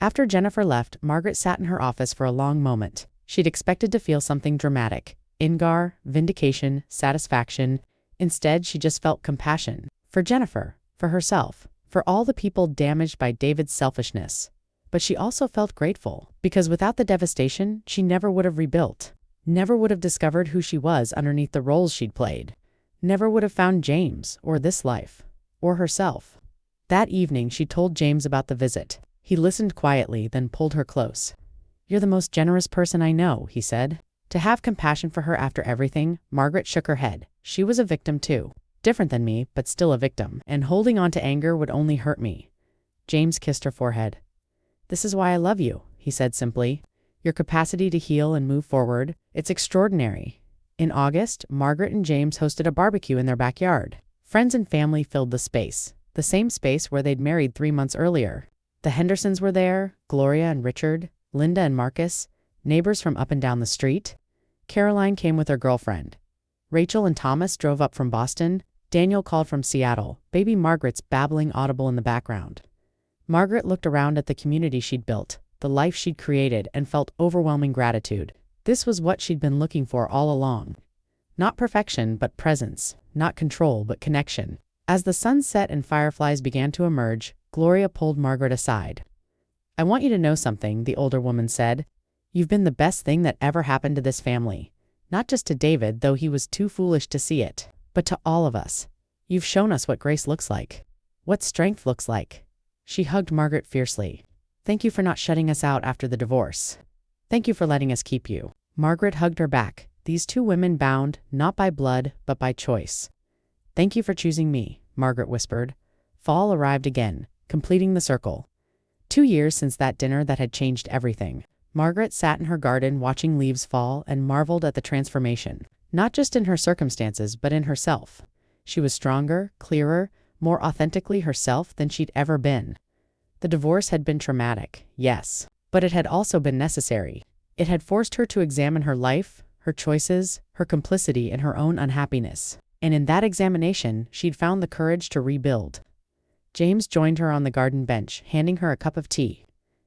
After Jennifer left, Margaret sat in her office for a long moment. She'd expected to feel something dramatic. Ingar, vindication, satisfaction. Instead, she just felt compassion. For Jennifer, for herself, for all the people damaged by David's selfishness. But she also felt grateful, because without the devastation, she never would have rebuilt. Never would have discovered who she was underneath the roles she'd played. Never would have found James, or this life, or herself. That evening, she told James about the visit. He listened quietly, then pulled her close. "You're the most generous person I know," he said. To have compassion for her after everything, Margaret shook her head. She was a victim too. Different than me, but still a victim, and holding on to anger would only hurt me. James kissed her forehead. "This is why I love you," he said simply. "Your capacity to heal and move forward, it's extraordinary." In August, Margaret and James hosted a barbecue in their backyard. Friends and family filled the space, the same space where they'd married 3 months earlier. The Hendersons were there, Gloria and Richard, Linda and Marcus, neighbors from up and down the street. Caroline came with her girlfriend. Rachel and Thomas drove up from Boston. Daniel called from Seattle, baby Margaret's babbling audible in the background. Margaret looked around at the community she'd built, the life she'd created, and felt overwhelming gratitude. This was what she'd been looking for all along. Not perfection, but presence. Not control, but connection. As the sun set and fireflies began to emerge, Gloria pulled Margaret aside. "I want you to know something," the older woman said. "You've been the best thing that ever happened to this family. Not just to David, though he was too foolish to see it, but to all of us. You've shown us what grace looks like, what strength looks like." She hugged Margaret fiercely. "Thank you for not shutting us out after the divorce. Thank you for letting us keep you." Margaret hugged her back, these two women bound, not by blood, but by choice. "Thank you for choosing me," Margaret whispered. Fall arrived again, completing the circle. 2 years since that dinner that had changed everything. Margaret sat in her garden watching leaves fall and marveled at the transformation, not just in her circumstances, but in herself. She was stronger, clearer, more authentically herself than she'd ever been. The divorce had been traumatic, yes, but it had also been necessary. It had forced her to examine her life, her choices, her complicity in her own unhappiness. And in that examination, she'd found the courage to rebuild. James joined her on the garden bench, handing her a cup of tea.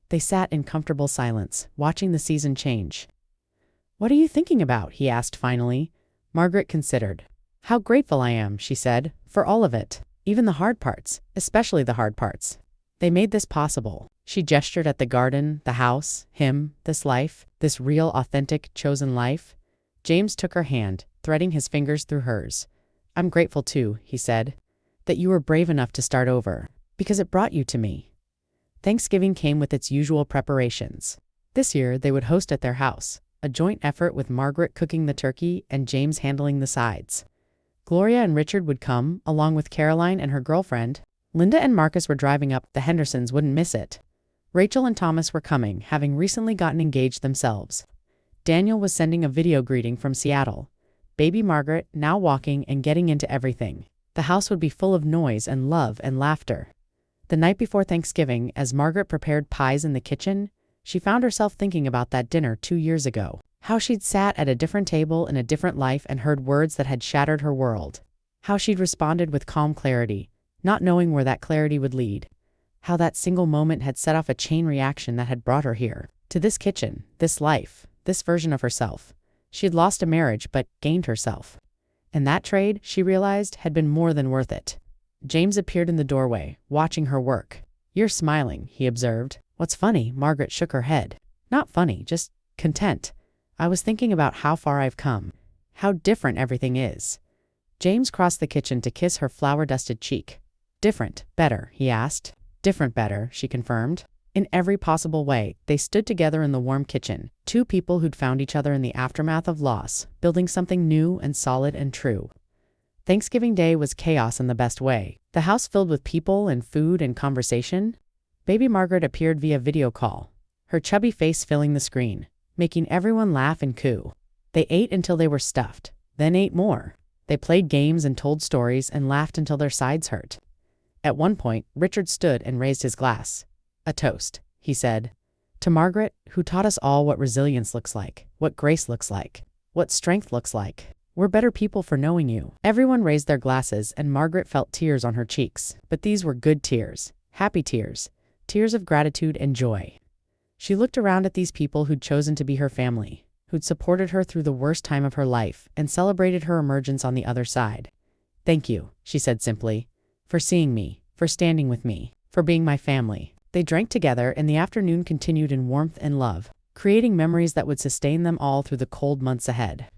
They sat in comfortable silence, watching the season change. "What are you thinking about?" he asked finally. Margaret considered. "How grateful I am," she said, "for all of it, even the hard parts, especially the hard parts. They made this possible." She gestured at the garden, the house, him, this life, this real, authentic, chosen life. James took her hand, threading his fingers through hers. "I'm grateful too," he said, "that you were brave enough to start over, because it brought you to me." Thanksgiving came with its usual preparations. This year, they would host at their house, a joint effort with Margaret cooking the turkey and James handling the sides. Gloria and Richard would come, along with Caroline and her girlfriend. Linda and Marcus were driving up, the Hendersons wouldn't miss it. Rachel and Thomas were coming, having recently gotten engaged themselves. Daniel was sending a video greeting from Seattle. Baby Margaret, now walking and getting into everything. The house would be full of noise and love and laughter. The night before Thanksgiving, as Margaret prepared pies in the kitchen, she found herself thinking about that dinner 2 years ago. How she'd sat at a different table in a different life and heard words that had shattered her world. How she'd responded with calm clarity, not knowing where that clarity would lead. How that single moment had set off a chain reaction that had brought her here, to this kitchen, this life, this version of herself. She had lost a marriage, but gained herself. And that trade, she realized, had been more than worth it. James appeared in the doorway, watching her work. "You're smiling," he observed. "What's funny?" Margaret shook her head. "Not funny, just content. I was thinking about how far I've come, how different everything is." James crossed the kitchen to kiss her flour-dusted cheek. "Different, better," he asked. "Different, better," she confirmed. In every possible way, they stood together in the warm kitchen, two people who'd found each other in the aftermath of loss, building something new and solid and true. Thanksgiving Day was chaos in the best way, the house filled with people and food and conversation. Baby Margaret appeared via video call, her chubby face filling the screen, making everyone laugh and coo. They ate until they were stuffed, then ate more. They played games and told stories and laughed until their sides hurt. At one point, Richard stood and raised his glass. "A toast," he said, "to Margaret, who taught us all what resilience looks like, what grace looks like, what strength looks like. We're better people for knowing you." Everyone raised their glasses and Margaret felt tears on her cheeks, but these were good tears, happy tears, tears of gratitude and joy. She looked around at these people who'd chosen to be her family, who'd supported her through the worst time of her life and celebrated her emergence on the other side. "Thank you," she said simply, "for seeing me, for standing with me, for being my family." They drank together and the afternoon continued in warmth and love, creating memories that would sustain them all through the cold months ahead.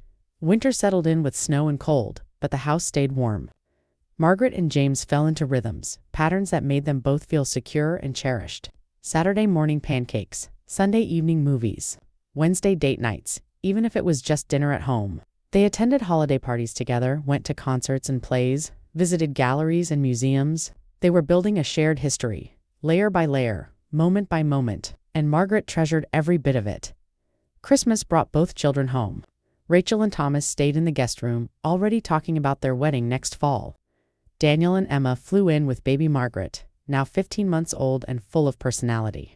Winter settled in with snow and cold, but the house stayed warm. Margaret and James fell into rhythms, patterns that made them both feel secure and cherished. Saturday morning pancakes, Sunday evening movies, Wednesday date nights, even if it was just dinner at home. They attended holiday parties together, went to concerts and plays, visited galleries and museums. They were building a shared history, layer by layer, moment by moment, and Margaret treasured every bit of it. Christmas brought both children home. Rachel and Thomas stayed in the guest room, already talking about their wedding next fall. Daniel and Emma flew in with baby Margaret, now 15 months old and full of personality.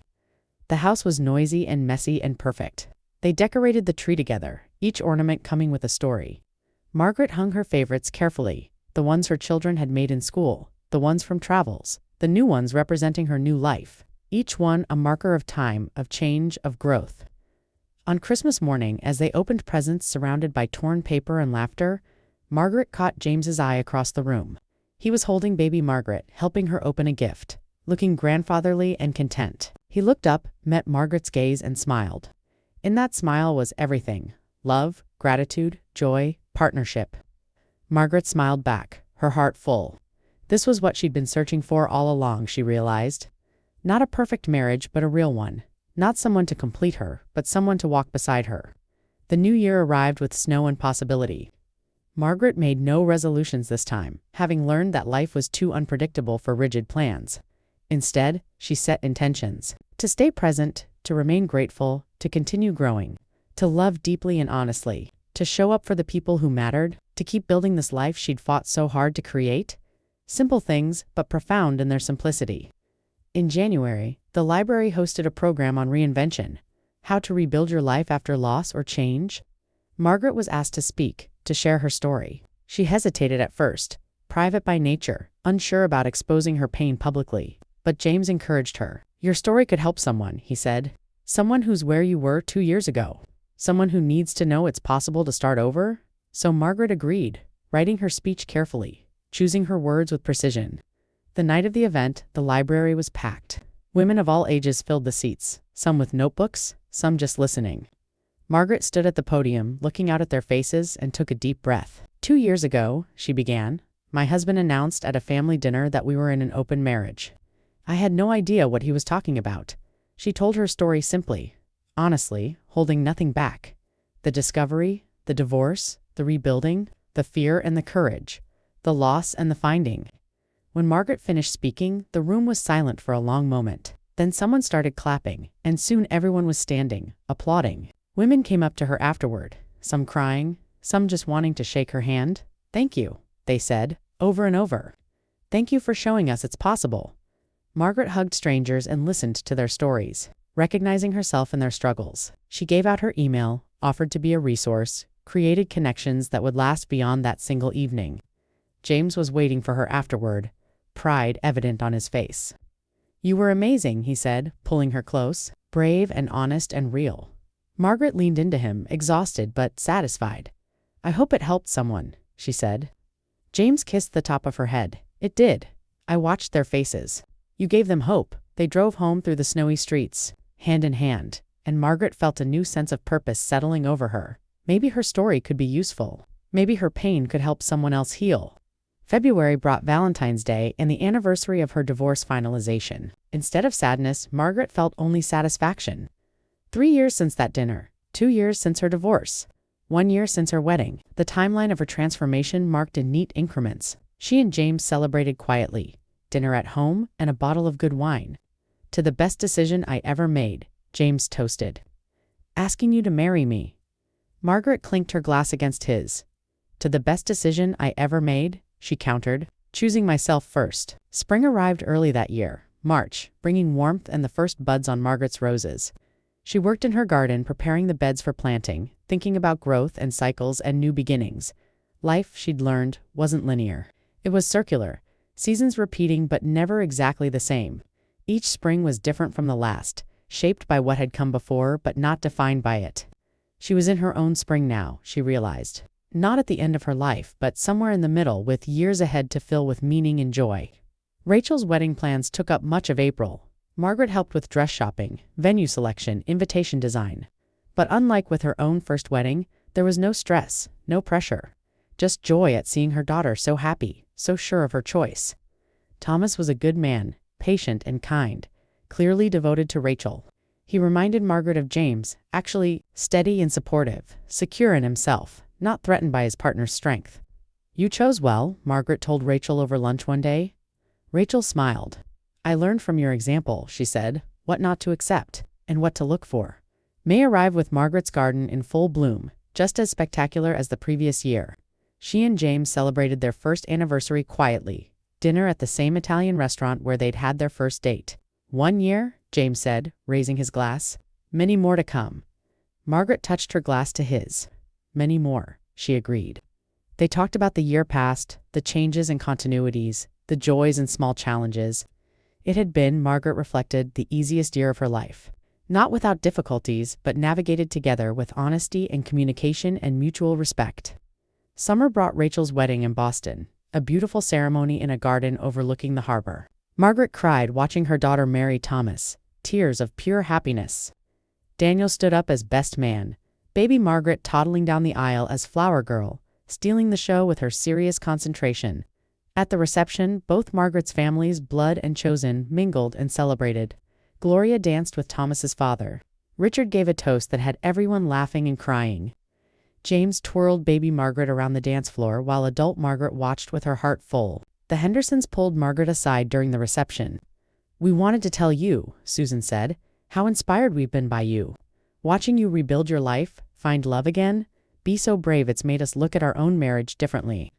The house was noisy and messy and perfect. They decorated the tree together, each ornament coming with a story. Margaret hung her favorites carefully, the ones her children had made in school, the ones from travels, the new ones representing her new life, each one a marker of time, of change, of growth. On Christmas morning, as they opened presents surrounded by torn paper and laughter, Margaret caught James's eye across the room. He was holding baby Margaret, helping her open a gift, looking grandfatherly and content. He looked up, met Margaret's gaze, and smiled. In that smile was everything: love, gratitude, joy, partnership. Margaret smiled back, her heart full. This was what she'd been searching for all along, she realized. Not a perfect marriage, but a real one. Not someone to complete her, but someone to walk beside her. The new year arrived with snow and possibility. Margaret made no resolutions this time, having learned that life was too unpredictable for rigid plans. Instead, she set intentions. To stay present, to remain grateful, to continue growing, to love deeply and honestly, to show up for the people who mattered, to keep building this life she'd fought so hard to create. Simple things, but profound in their simplicity. In January, the library hosted a program on reinvention, how to rebuild your life after loss or change. Margaret was asked to speak, to share her story. She hesitated at first, private by nature, unsure about exposing her pain publicly. But James encouraged her. Your story could help someone, he said. Someone who's where you were 2 years ago. Someone who needs to know it's possible to start over. So Margaret agreed, writing her speech carefully, choosing her words with precision. The night of the event, the library was packed. Women of all ages filled the seats, some with notebooks, some just listening. Margaret stood at the podium, looking out at their faces, and took a deep breath. 2 years ago, she began, my husband announced at a family dinner that we were in an open marriage. I had no idea what he was talking about. She told her story simply, honestly, holding nothing back. The discovery, the divorce, the rebuilding, the fear and the courage, the loss and the finding. When Margaret finished speaking, the room was silent for a long moment. Then someone started clapping, and soon everyone was standing, applauding. Women came up to her afterward, some crying, some just wanting to shake her hand. Thank you, they said, over and over. Thank you for showing us it's possible. Margaret hugged strangers and listened to their stories, recognizing herself in their struggles. She gave out her email, offered to be a resource, created connections that would last beyond that single evening. James was waiting for her afterward, pride evident on his face. You were amazing, he said, pulling her close, brave and honest and real. Margaret leaned into him, exhausted but satisfied. I hope it helped someone, she said. James kissed the top of her head. It did. I watched their faces. You gave them hope. They drove home through the snowy streets, hand in hand, and Margaret felt a new sense of purpose settling over her. Maybe her story could be useful. Maybe her pain could help someone else heal. February brought Valentine's Day and the anniversary of her divorce finalization. Instead of sadness, Margaret felt only satisfaction. 3 years since that dinner, 2 years since her divorce, 1 year since her wedding. The timeline of her transformation marked in neat increments. She and James celebrated quietly. Dinner at home, and a bottle of good wine. To the best decision I ever made, James toasted. Asking you to marry me. Margaret clinked her glass against his. To the best decision I ever made, she countered, choosing myself first. Spring arrived early that year, March, bringing warmth and the first buds on Margaret's roses. She worked in her garden, preparing the beds for planting, thinking about growth and cycles and new beginnings. Life, she'd learned, wasn't linear. It was circular. Seasons repeating but never exactly the same. Each spring was different from the last, shaped by what had come before but not defined by it. She was in her own spring now, she realized. Not at the end of her life, but somewhere in the middle, with years ahead to fill with meaning and joy. Rachel's wedding plans took up much of April. Margaret helped with dress shopping, venue selection, invitation design. But unlike with her own first wedding, there was no stress, no pressure. Just joy at seeing her daughter so happy, so sure of her choice. Thomas was a good man, patient and kind. clearly devoted to Rachel. He reminded Margaret of James, actually steady and supportive, secure in himself, not threatened by his partner's strength. "You chose well," Margaret told Rachel over lunch one day. Rachel smiled. "I learned from your example," she said, "what not to accept, and what to look for." May arrived with Margaret's garden in full bloom, just as spectacular as the previous year. She and James celebrated their first anniversary quietly, dinner at the same Italian restaurant where they'd had their first date. "1 year," James said, raising his glass. "Many more to come." Margaret touched her glass to his. "Many more," she agreed. They talked about the year past, the changes and continuities, the joys and small challenges. It had been, Margaret reflected, the easiest year of her life. Not without difficulties, but navigated together with honesty and communication and mutual respect. Summer brought Rachel's wedding in Boston, a beautiful ceremony in a garden overlooking the harbor. Margaret cried watching her daughter marry Thomas, tears of pure happiness. Daniel stood up as best man, baby Margaret toddling down the aisle as flower girl, stealing the show with her serious concentration. At the reception, both Margaret's families, blood and chosen, mingled and celebrated. Gloria danced with Thomas's father. Richard gave a toast that had everyone laughing and crying. James twirled baby Margaret around the dance floor while adult Margaret watched with her heart full. The Hendersons pulled Margaret aside during the reception. "We wanted to tell you," Susan said, "how inspired we've been by you. Watching you rebuild your life, find love again, be so brave, it's made us look at our own marriage differently.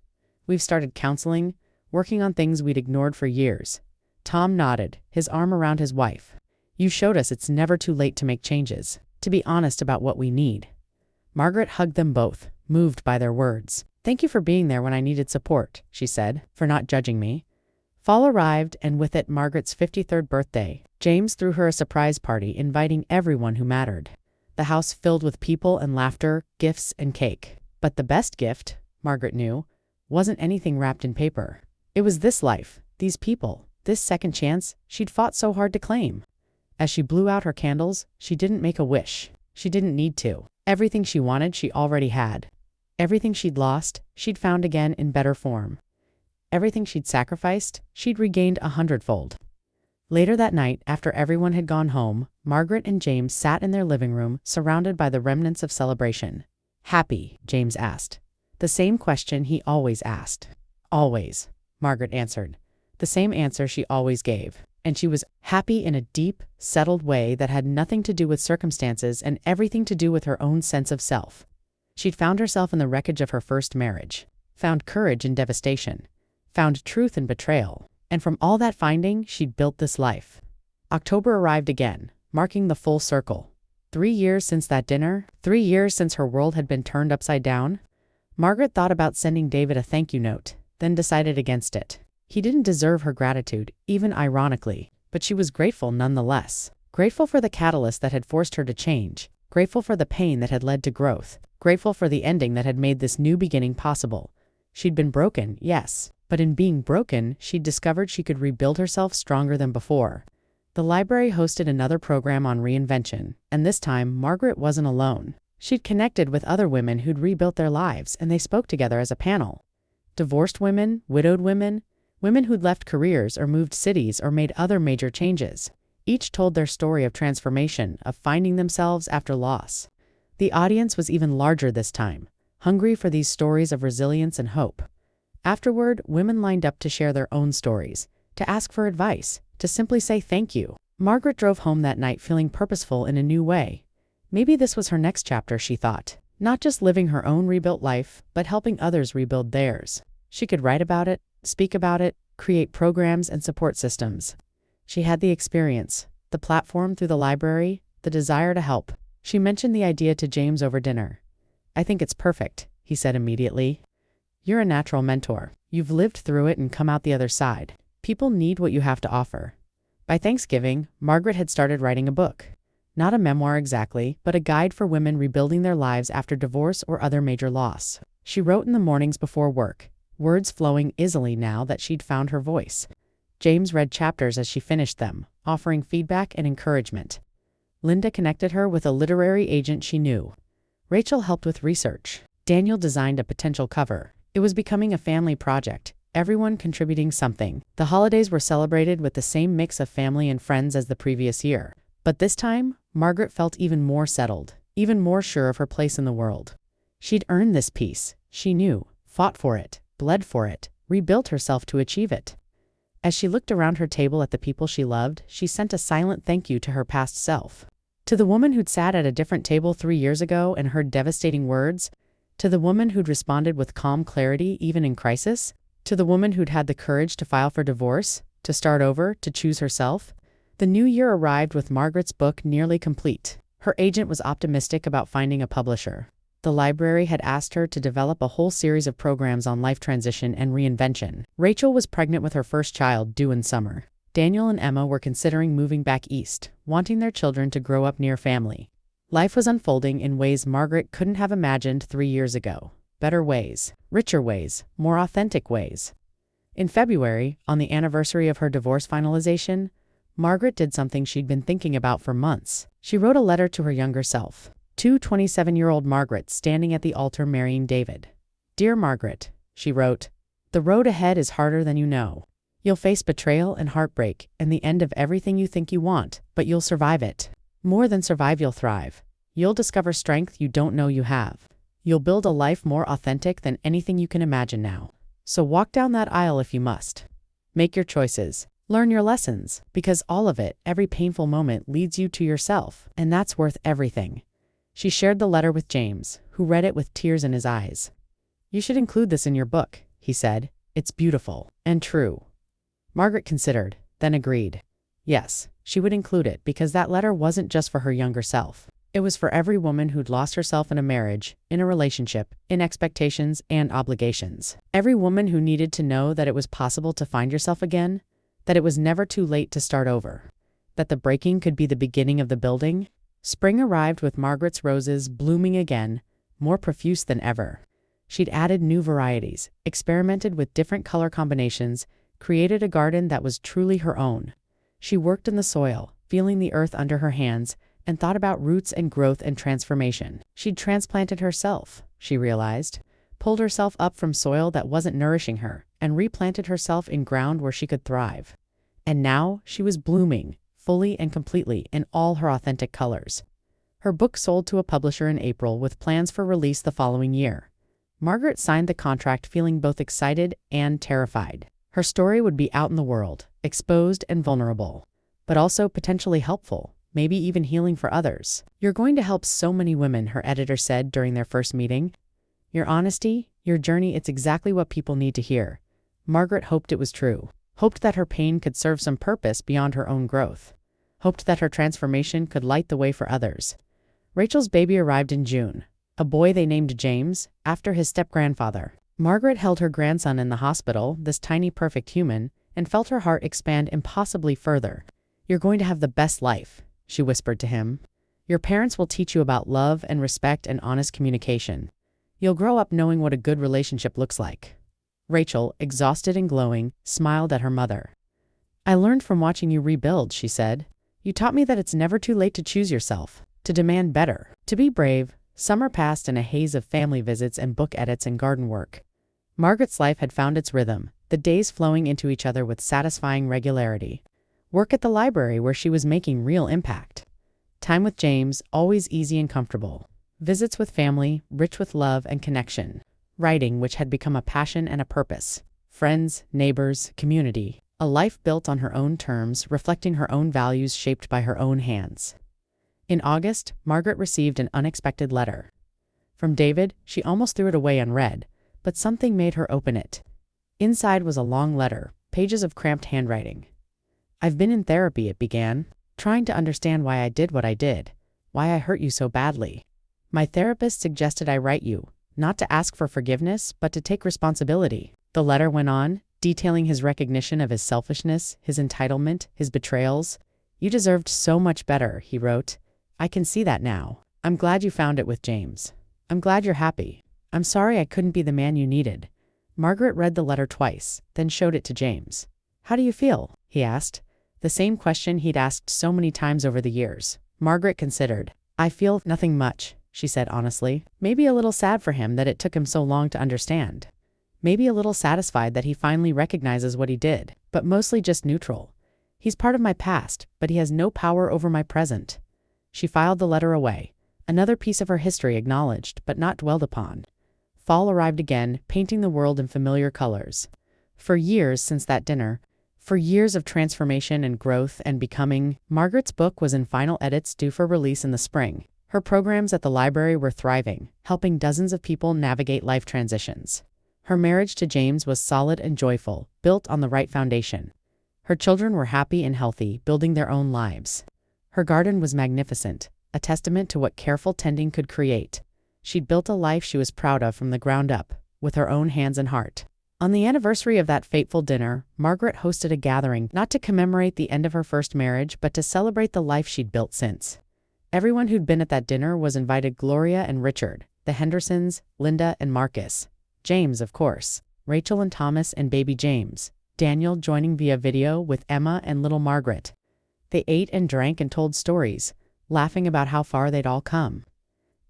We've started counseling, working on things we'd ignored for years." Tom nodded, his arm around his wife. "You showed us it's never too late to make changes, to be honest about what we need." Margaret hugged them both, moved by their words. "Thank you for being there when I needed support," she said, "for not judging me." Fall arrived, and with it Margaret's 53rd birthday. James threw her a surprise party, inviting everyone who mattered. The house filled with people and laughter, gifts and cake. But the best gift, Margaret knew, wasn't anything wrapped in paper. It was this life, these people, this second chance she'd fought so hard to claim. As she blew out her candles, she didn't make a wish. She didn't need to. Everything she wanted, she already had. Everything she'd lost, she'd found again in better form. Everything she'd sacrificed, she'd regained 100-fold. Later that night, after everyone had gone home, Margaret and James sat in their living room, surrounded by the remnants of celebration. "Happy?" James asked. The same question he always asked. "Always," Margaret answered. The same answer she always gave. And she was happy in a deep, settled way that had nothing to do with circumstances and everything to do with her own sense of self. She'd found herself in the wreckage of her first marriage, found courage in devastation, found truth in betrayal, and from all that finding, she'd built this life. October arrived again, marking the full circle. 3 years since that dinner, 3 years since her world had been turned upside down. Margaret thought about sending David a thank you note, then decided against it. He didn't deserve her gratitude, even ironically, but she was grateful nonetheless. Grateful for the catalyst that had forced her to change, grateful for the pain that had led to growth, grateful for the ending that had made this new beginning possible. She'd been broken, yes, but in being broken, she'd discovered she could rebuild herself stronger than before. The library hosted another program on reinvention, and this time, Margaret wasn't alone. She'd connected with other women who'd rebuilt their lives, and they spoke together as a panel. Divorced women, widowed women, women who'd left careers or moved cities or made other major changes. Each told their story of transformation, of finding themselves after loss. The audience was even larger this time, hungry for these stories of resilience and hope. Afterward, women lined up to share their own stories, to ask for advice, to simply say thank you. Margaret drove home that night feeling purposeful in a new way. Maybe this was her next chapter, she thought. Not just living her own rebuilt life, but helping others rebuild theirs. She could write about it, speak about it, create programs and support systems. She had the experience, the platform through the library, the desire to help. She mentioned the idea to James over dinner. "I think it's perfect," he said immediately. "You're a natural mentor. You've lived through it and come out the other side. People need what you have to offer." By Thanksgiving, Margaret had started writing a book. Not a memoir exactly, but a guide for women rebuilding their lives after divorce or other major loss. She wrote in the mornings before work, words flowing easily now that she'd found her voice. James read chapters as she finished them, offering feedback and encouragement. Linda connected her with a literary agent she knew. Rachel helped with research. Daniel designed a potential cover. It was becoming a family project, everyone contributing something. The holidays were celebrated with the same mix of family and friends as the previous year. But this time, Margaret felt even more settled, even more sure of her place in the world. She'd earned this peace, she knew, fought for it, bled for it, rebuilt herself to achieve it. As she looked around her table at the people she loved, she sent a silent thank you to her past self. To the woman who'd sat at a different table 3 years ago and heard devastating words, to the woman who'd responded with calm clarity even in crisis, to the woman who'd had the courage to file for divorce, to start over, to choose herself. The new year arrived with Margaret's book nearly complete. Her agent was optimistic about finding a publisher. The library had asked her to develop a whole series of programs on life transition and reinvention. Rachel was pregnant with her first child, due in summer. Daniel and Emma were considering moving back east, wanting their children to grow up near family. Life was unfolding in ways Margaret couldn't have imagined 3 years ago. Better ways, richer ways, more authentic ways. In February, on the anniversary of her divorce finalization, Margaret did something she'd been thinking about for months. She wrote a letter to her younger self. To 27-year-old Margaret standing at the altar marrying David. Dear Margaret, she wrote, the road ahead is harder than you know. You'll face betrayal and heartbreak and the end of everything you think you want, but you'll survive it. More than survive, you'll thrive. You'll discover strength you don't know you have. You'll build a life more authentic than anything you can imagine now. So walk down that aisle if you must. Make your choices. Learn your lessons, because all of it, every painful moment, leads you to yourself, and that's worth everything. She shared the letter with James, who read it with tears in his eyes. You should include this in your book, he said. It's beautiful and true. Margaret considered, then agreed. Yes, she would include it because that letter wasn't just for her younger self. It was for every woman who'd lost herself in a marriage, in a relationship, in expectations and obligations. Every woman who needed to know that it was possible to find yourself again, that it was never too late to start over, that the breaking could be the beginning of the building. Spring arrived with Margaret's roses blooming again, more profuse than ever. She'd added new varieties, experimented with different color combinations, created a garden that was truly her own. She worked in the soil, feeling the earth under her hands, and thought about roots and growth and transformation. She'd transplanted herself, she realized, pulled herself up from soil that wasn't nourishing her, and replanted herself in ground where she could thrive. And now she was blooming, fully and completely, in all her authentic colors. Her book sold to a publisher in April with plans for release the following year. Margaret signed the contract feeling both excited and terrified. Her story would be out in the world, exposed and vulnerable, but also potentially helpful, maybe even healing for others. You're going to help so many women, her editor said during their first meeting. Your honesty, your journey, it's exactly what people need to hear. Margaret hoped it was true. Hoped that her pain could serve some purpose beyond her own growth. Hoped that her transformation could light the way for others. Rachel's baby arrived in June, a boy they named James, after his step-grandfather. Margaret held her grandson in the hospital, this tiny perfect human, and felt her heart expand impossibly further. You're going to have the best life, she whispered to him. Your parents will teach you about love and respect and honest communication. You'll grow up knowing what a good relationship looks like. Rachel, exhausted and glowing, smiled at her mother. I learned from watching you rebuild, she said. You taught me that it's never too late to choose yourself, to demand better, to be brave. Summer passed in a haze of family visits and book edits and garden work. Margaret's life had found its rhythm, the days flowing into each other with satisfying regularity. Work at the library where she was making real impact. Time with James, always easy and comfortable. Visits with family, rich with love and connection. Writing, which had become a passion and a purpose. Friends, neighbors, community. A life built on her own terms, reflecting her own values shaped by her own hands. In August, Margaret received an unexpected letter. From David, she almost threw it away unread, but something made her open it. Inside was a long letter, pages of cramped handwriting. I've been in therapy, it began, trying to understand why I did what I did, why I hurt you so badly. My therapist suggested I write you, not to ask for forgiveness, but to take responsibility. The letter went on, detailing his recognition of his selfishness, his entitlement, his betrayals. You deserved so much better, he wrote. I can see that now. I'm glad you found it with James. I'm glad you're happy. I'm sorry I couldn't be the man you needed. Margaret read the letter twice, then showed it to James. How do you feel? He asked. The same question he'd asked so many times over the years. Margaret considered. I feel nothing much, she said honestly. Maybe a little sad for him that it took him so long to understand. maybe a little satisfied that he finally recognizes what he did, but mostly just neutral. He's part of my past, but he has no power over my present. She filed the letter away, another piece of her history acknowledged but not dwelled upon. Fall arrived again, painting the world in familiar colors. For years since that dinner, for years of transformation and growth and becoming, Margaret's book was in final edits due for release in the spring. Her programs at the library were thriving, helping dozens of people navigate life transitions. Her marriage to James was solid and joyful, built on the right foundation. Her children were happy and healthy, building their own lives. Her garden was magnificent, a testament to what careful tending could create. She'd built a life she was proud of from the ground up, with her own hands and heart. On the anniversary of that fateful dinner, Margaret hosted a gathering not to commemorate the end of her first marriage, but to celebrate the life she'd built since. Everyone who'd been at that dinner was invited: Gloria and Richard, the Hendersons, Linda and Marcus, James, of course, Rachel and Thomas and baby James, Daniel joining via video with Emma and little Margaret. They ate and drank and told stories, laughing about how far they'd all come.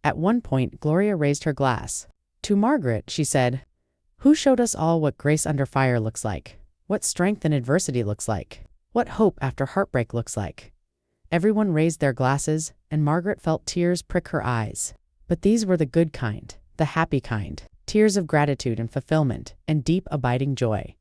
At one point, Gloria raised her glass. To Margaret, she said, "Who showed us all what grace under fire looks like, what strength in adversity looks like, what hope after heartbreak looks like?" Everyone raised their glasses, and Margaret felt tears prick her eyes. But these were the good kind, the happy kind, tears of gratitude and fulfillment, and deep, abiding joy.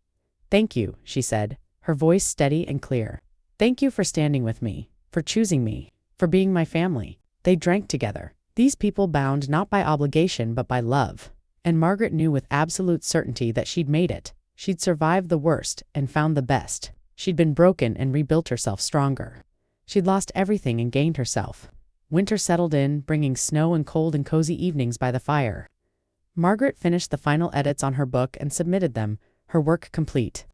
"Thank you," she said, her voice steady and clear. "Thank you for standing with me, for choosing me, for being my family." They drank together, these people bound not by obligation but by love. And Margaret knew with absolute certainty that she'd made it. She'd survived the worst and found the best. She'd been broken and rebuilt herself stronger. She'd lost everything and gained herself. Winter settled in, bringing snow and cold and cozy evenings by the fire. Margaret finished the final edits on her book and submitted them, her work complete.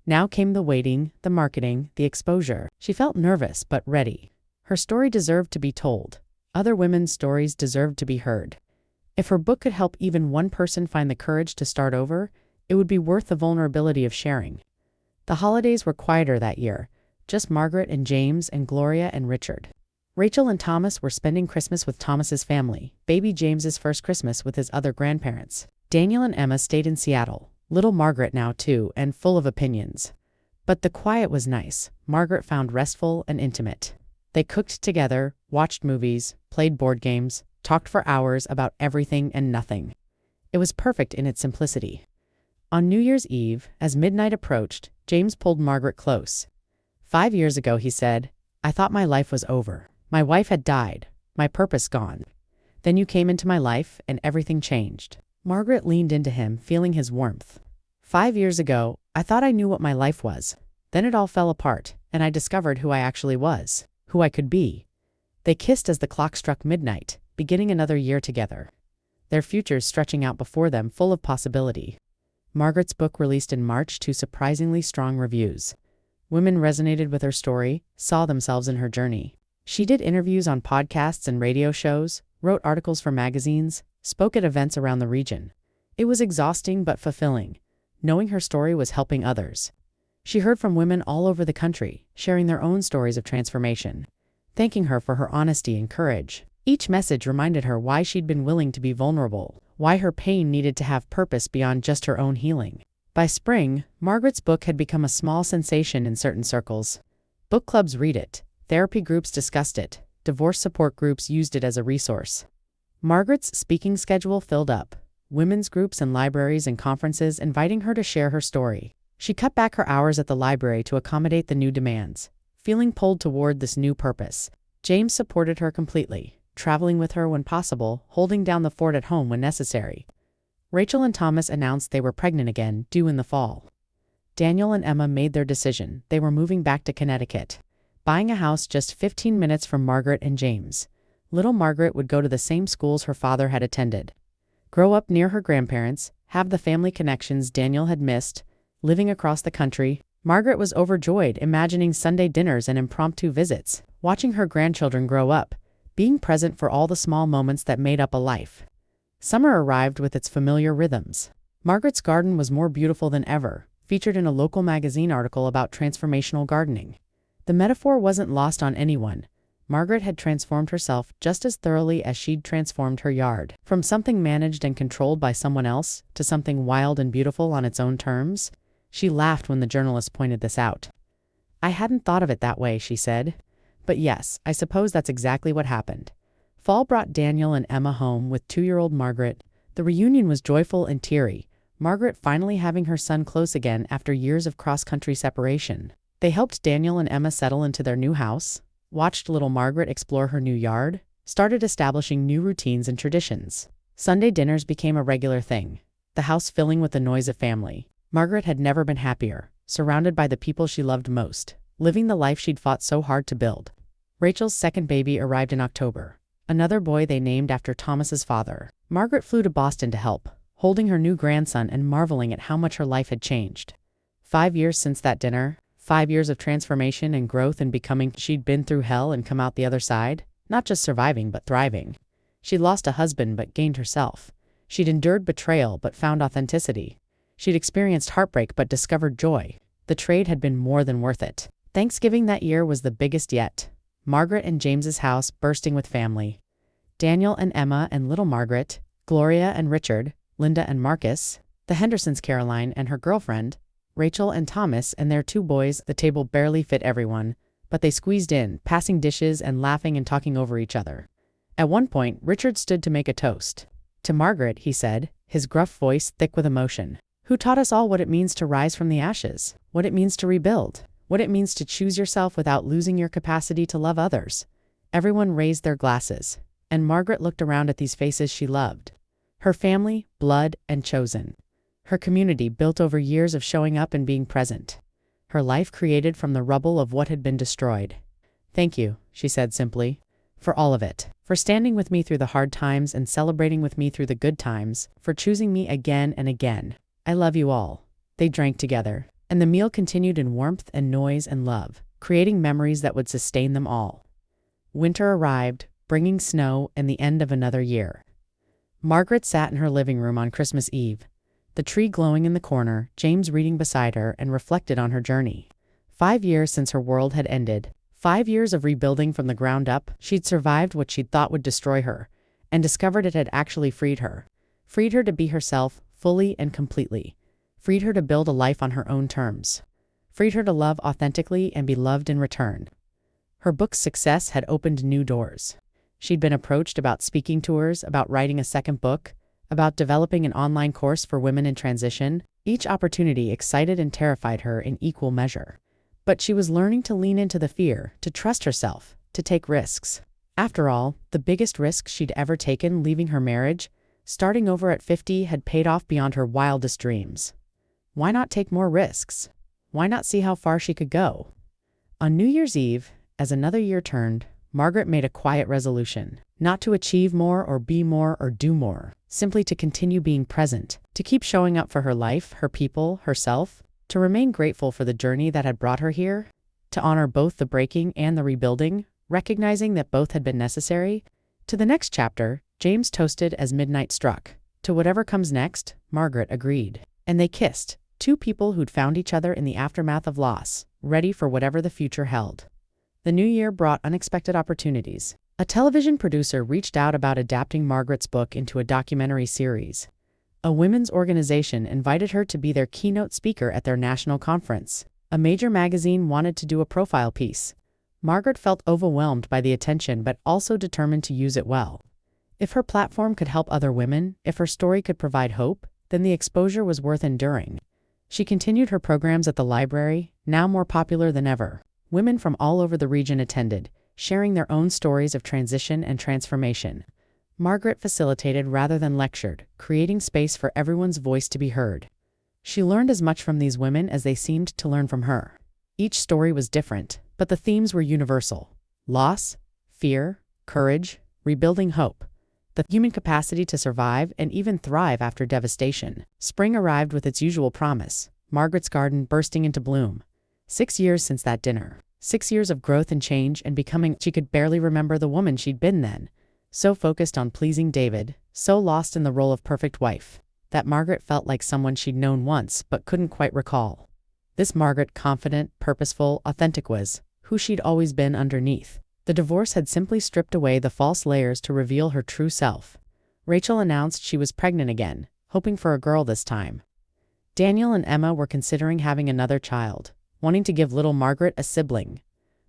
Now came the waiting, the marketing, the exposure. She felt nervous but ready. Her story deserved to be told. Other women's stories deserved to be heard. If her book could help even one person find the courage to start over, it would be worth the vulnerability of sharing. The holidays were quieter that year, just Margaret and James and Gloria and Richard. Rachel and Thomas were spending Christmas with Thomas's family, baby James's first Christmas with his other grandparents. Daniel and Emma stayed in Seattle, little Margaret now too, and full of opinions. But the quiet was nice. Margaret found restful and intimate. They cooked together, watched movies, played board games, talked for hours about everything and nothing. It was perfect in its simplicity. On New Year's Eve, as midnight approached, James pulled Margaret close. 5 years ago, he said, "I thought my life was over. My wife had died, my purpose gone. Then you came into my life and everything changed." Margaret leaned into him, feeling his warmth. 5 years ago, I thought I knew what my life was. Then it all fell apart, and I discovered who I actually was, who I could be." They kissed as the clock struck midnight, beginning another year together. Their futures stretching out before them, full of possibility. Margaret's book released in March to surprisingly strong reviews. Women resonated with her story, saw themselves in her journey. She did interviews on podcasts and radio shows, wrote articles for magazines, spoke at events around the region. It was exhausting but fulfilling, knowing her story was helping others. She heard from women all over the country, sharing their own stories of transformation, thanking her for her honesty and courage. Each message reminded her why she'd been willing to be vulnerable, why her pain needed to have purpose beyond just her own healing. By spring, Margaret's book had become a small sensation in certain circles. Book clubs read it, therapy groups discussed it, divorce support groups used it as a resource. Margaret's speaking schedule filled up, women's groups and libraries and conferences inviting her to share her story. She cut back her hours at the library to accommodate the new demands, feeling pulled toward this new purpose. James supported her completely, traveling with her when possible, holding down the fort at home when necessary. Rachel and Thomas announced they were pregnant again, due in the fall. Daniel and Emma made their decision. They were moving back to Connecticut, buying a house just 15 minutes from Margaret and James. Little Margaret would go to the same schools her father had attended, grow up near her grandparents, have the family connections Daniel had missed, living across the country. Margaret was overjoyed, imagining Sunday dinners and impromptu visits, watching her grandchildren grow up, being present for all the small moments that made up a life. Summer arrived with its familiar rhythms. Margaret's garden was more beautiful than ever, featured in a local magazine article about transformational gardening. The metaphor wasn't lost on anyone. Margaret had transformed herself just as thoroughly as she'd transformed her yard. From something managed and controlled by someone else to something wild and beautiful on its own terms. She laughed when the journalist pointed this out. "I hadn't thought of it that way," she said. "But yes, I suppose that's exactly what happened." Fall brought Daniel and Emma home with 2-year-old Margaret. The reunion was joyful and teary, Margaret finally having her son close again after years of cross-country separation. They helped Daniel and Emma settle into their new house, watched little Margaret explore her new yard, started establishing new routines and traditions. Sunday dinners became a regular thing, the house filling with the noise of family. Margaret had never been happier, surrounded by the people she loved most, living the life she'd fought so hard to build. Rachel's second baby arrived in October, another boy they named after Thomas's father. Margaret flew to Boston to help, holding her new grandson and marveling at how much her life had changed. 5 years since that dinner, 5 years of transformation and growth and becoming. She'd been through hell and come out the other side, not just surviving but thriving. She'd lost a husband but gained herself. She'd endured betrayal but found authenticity. She'd experienced heartbreak but discovered joy. The trade had been more than worth it. Thanksgiving that year was the biggest yet. Margaret and James's house bursting with family. Daniel and Emma and little Margaret, Gloria and Richard, Linda and Marcus, the Hendersons, Caroline and her girlfriend, Rachel and Thomas and their 2 boys. The table barely fit everyone, but they squeezed in, passing dishes and laughing and talking over each other. At one point, Richard stood to make a toast. "To Margaret," he said, his gruff voice thick with emotion, "who taught us all what it means to rise from the ashes, what it means to rebuild, what it means to choose yourself without losing your capacity to love others." Everyone raised their glasses, and Margaret looked around at these faces she loved. Her family, blood, and chosen. Her community built over years of showing up and being present. Her life created from the rubble of what had been destroyed. "Thank you," she said simply, "for all of it. For standing with me through the hard times and celebrating with me through the good times. For choosing me again and again. I love you all." They drank together, and the meal continued in warmth and noise and love, creating memories that would sustain them all. Winter arrived, bringing snow and the end of another year. Margaret sat in her living room on Christmas Eve, the tree glowing in the corner, James reading beside her, and reflected on her journey. 5 years since her world had ended. 5 years of rebuilding from the ground up. She'd survived what she'd thought would destroy her, and discovered it had actually freed her. Freed her to be herself, fully and completely. Freed her to build a life on her own terms. Freed her to love authentically and be loved in return. Her book's success had opened new doors. She'd been approached about speaking tours, about writing a second book, about developing an online course for women in transition. Each opportunity excited and terrified her in equal measure. But she was learning to lean into the fear, to trust herself, to take risks. After all, the biggest risk she'd ever taken, leaving her marriage, starting over at 50, had paid off beyond her wildest dreams. Why not take more risks? Why not see how far she could go? On New Year's Eve, as another year turned, Margaret made a quiet resolution, not to achieve more or be more or do more, simply to continue being present, to keep showing up for her life, her people, herself, to remain grateful for the journey that had brought her here, to honor both the breaking and the rebuilding, recognizing that both had been necessary. To the next chapter, James toasted as midnight struck. To whatever comes next, Margaret agreed. And they kissed, 2 people who'd found each other in the aftermath of loss, ready for whatever the future held. The new year brought unexpected opportunities. A television producer reached out about adapting Margaret's book into a documentary series. A women's organization invited her to be their keynote speaker at their national conference. A major magazine wanted to do a profile piece. Margaret felt overwhelmed by the attention but also determined to use it well. If her platform could help other women, if her story could provide hope, then the exposure was worth enduring. She continued her programs at the library, now more popular than ever. Women from all over the region attended, sharing their own stories of transition and transformation. Margaret facilitated rather than lectured, creating space for everyone's voice to be heard. She learned as much from these women as they seemed to learn from her. Each story was different, but the themes were universal: loss, fear, courage, rebuilding hope, the human capacity to survive and even thrive after devastation. Spring arrived with its usual promise, Margaret's garden bursting into bloom. 6 years since that dinner. 6 years of growth and change and becoming. She could barely remember the woman she'd been then. So focused on pleasing David, so lost in the role of perfect wife, that Margaret felt like someone she'd known once but couldn't quite recall. This Margaret, confident, purposeful, authentic, was who she'd always been underneath. The divorce had simply stripped away the false layers to reveal her true self. Rachel announced she was pregnant again, hoping for a girl this time. Daniel and Emma were considering having another child, wanting to give little Margaret a sibling.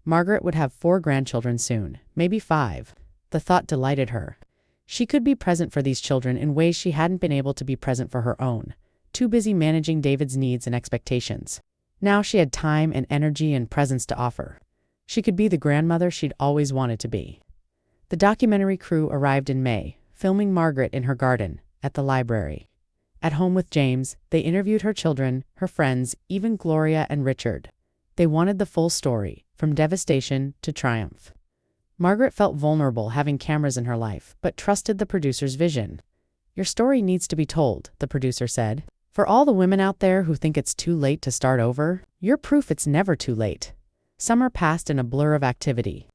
Margaret would have 4 grandchildren soon, maybe 5. The thought delighted her. She could be present for these children in ways she hadn't been able to be present for her own, too busy managing David's needs and expectations. Now she had time and energy and presence to offer. She could be the grandmother she'd always wanted to be. The documentary crew arrived in May, filming Margaret in her garden, at the library. At home with James, they interviewed her children, her friends, even Gloria and Richard. They wanted the full story, from devastation to triumph. Margaret felt vulnerable having cameras in her life, but trusted the producer's vision. "Your story needs to be told," the producer said. "For all the women out there who think it's too late to start over, you're proof it's never too late." Summer passed in a blur of activity.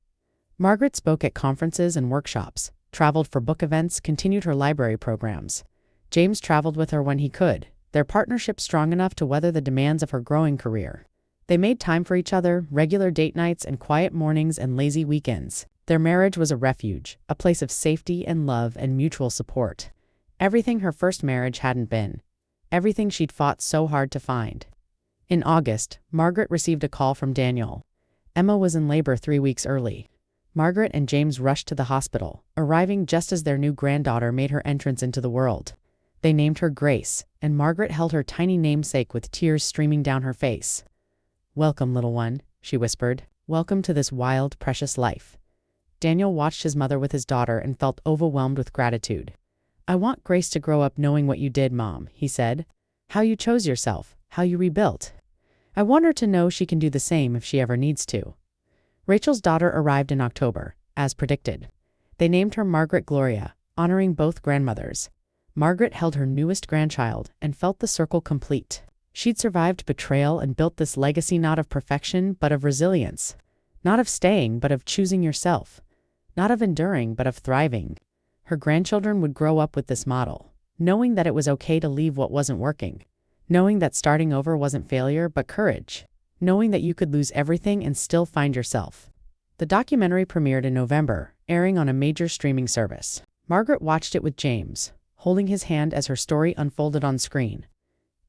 Margaret spoke at conferences and workshops, traveled for book events, continued her library programs. James traveled with her when he could, their partnership strong enough to weather the demands of her growing career. They made time for each other, regular date nights and quiet mornings and lazy weekends. Their marriage was a refuge, a place of safety and love and mutual support. Everything her first marriage hadn't been. Everything she'd fought so hard to find. In August, Margaret received a call from Daniel. Emma was in labor 3 weeks early. Margaret and James rushed to the hospital, arriving just as their new granddaughter made her entrance into the world. They named her Grace, and Margaret held her tiny namesake with tears streaming down her face. "Welcome, little one," she whispered. "Welcome to this wild, precious life." Daniel watched his mother with his daughter and felt overwhelmed with gratitude. "I want Grace to grow up knowing what you did, Mom," he said. "How you chose yourself, how you rebuilt. I want her to know she can do the same if she ever needs to." Rachel's daughter arrived in October, as predicted. They named her Margaret Gloria, honoring both grandmothers. Margaret held her newest grandchild and felt the circle complete. She'd survived betrayal and built this legacy not of perfection but of resilience. Not of staying but of choosing yourself. Not of enduring but of thriving. Her grandchildren would grow up with this model, knowing that it was okay to leave what wasn't working. Knowing that starting over wasn't failure but courage. Knowing that you could lose everything and still find yourself. The documentary premiered in November, airing on a major streaming service. Margaret watched it with James, holding his hand as her story unfolded on screen.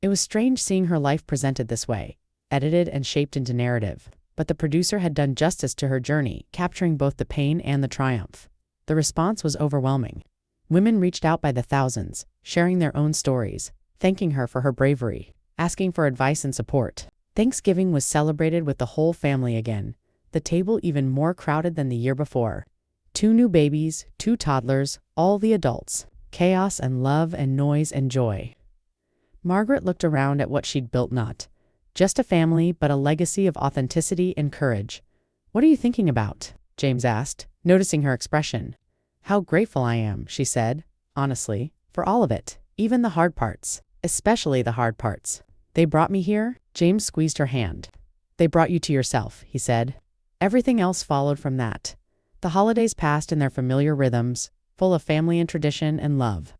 It was strange seeing her life presented this way, edited and shaped into narrative, but the producer had done justice to her journey, capturing both the pain and the triumph. The response was overwhelming. Women reached out by the thousands, sharing their own stories, thanking her for her bravery, asking for advice and support. Thanksgiving was celebrated with the whole family again, the table even more crowded than the year before. 2 new babies, 2 toddlers, all the adults. Chaos and love and noise and joy. Margaret looked around at what she'd built, not just a family, but a legacy of authenticity and courage. "What are you thinking about?" James asked, noticing her expression. "How grateful I am," she said, honestly, "for all of it, even the hard parts, especially the hard parts." "They brought me here?" James squeezed her hand. "They brought you to yourself," he said. Everything else followed from that. The holidays passed in their familiar rhythms, full of family and tradition and love.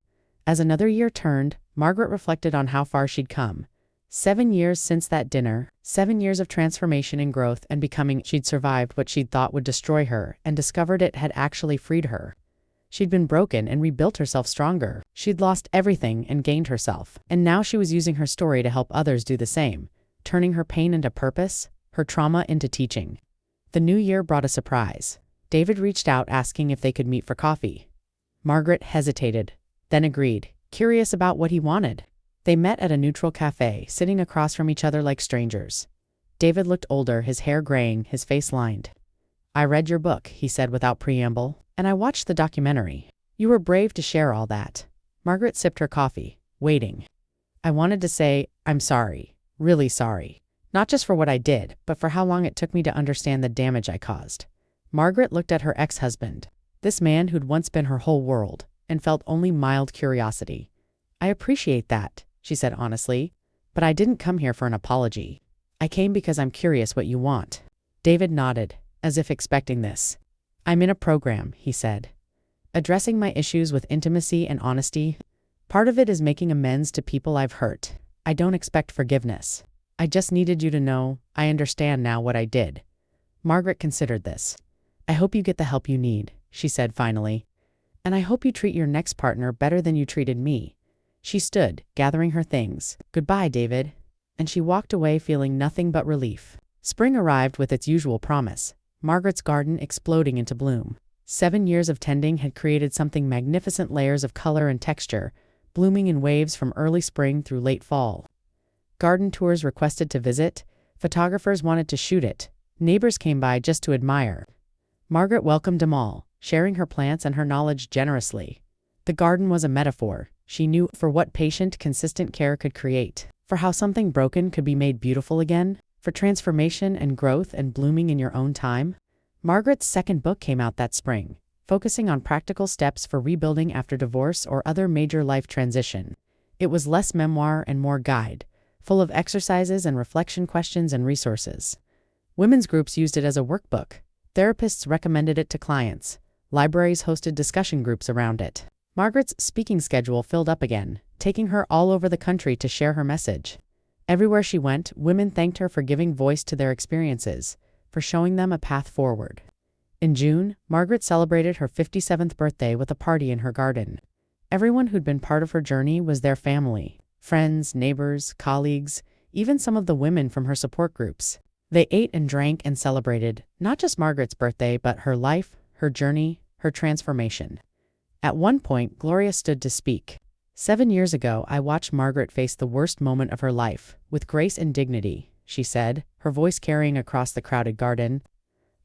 As another year turned, Margaret reflected on how far she'd come. 7 years since that dinner, 7 years of transformation and growth and becoming. She'd survived what she'd thought would destroy her and discovered it had actually freed her. She'd been broken and rebuilt herself stronger. She'd lost everything and gained herself. And now she was using her story to help others do the same, turning her pain into purpose, her trauma into teaching. The new year brought a surprise. David reached out asking if they could meet for coffee. Margaret hesitated, then agreed, curious about what he wanted. They met at a neutral cafe, sitting across from each other like strangers. David looked older, his hair graying, his face lined. "I read your book," he said without preamble, "and I watched the documentary. You were brave to share all that." Margaret sipped her coffee, waiting. "I wanted to say, I'm sorry, really sorry. Not just for what I did, but for how long it took me to understand the damage I caused." Margaret looked at her ex-husband, this man who'd once been her whole world, and felt only mild curiosity. "I appreciate that," she said honestly, "but I didn't come here for an apology. I came because I'm curious what you want." David nodded, as if expecting this. "I'm in a program," he said. "Addressing my issues with intimacy and honesty. Part of it is making amends to people I've hurt. I don't expect forgiveness. I just needed you to know, I understand now what I did." Margaret considered this. I hope you get the help you need, she said finally. And I hope you treat your next partner better than you treated me. She stood, gathering her things. Goodbye, David. And she walked away feeling nothing but relief. Spring arrived with its usual promise, Margaret's garden exploding into bloom. 7 years of tending had created something magnificent, layers of color and texture, blooming in waves from early spring through late fall. Garden tours requested to visit, photographers wanted to shoot it, neighbors came by just to admire. Margaret welcomed them all, sharing her plants and her knowledge generously. The garden was a metaphor, she knew, for what patient, consistent care could create, for how something broken could be made beautiful again, for transformation and growth and blooming in your own time. Margaret's second book came out that spring, focusing on practical steps for rebuilding after divorce or other major life transition. It was less memoir and more guide, full of exercises and reflection questions and resources. Women's groups used it as a workbook. Therapists recommended it to clients. Libraries hosted discussion groups around it. Margaret's speaking schedule filled up again, taking her all over the country to share her message. Everywhere she went, women thanked her for giving voice to their experiences, for showing them a path forward. In June, Margaret celebrated her 57th birthday with a party in her garden. Everyone who'd been part of her journey was their family, friends, neighbors, colleagues, even some of the women from her support groups. They ate and drank and celebrated, not just Margaret's birthday, but her life, her journey, her transformation. At one point, Gloria stood to speak. 7 years ago, I watched Margaret face the worst moment of her life, with grace and dignity, she said, her voice carrying across the crowded garden.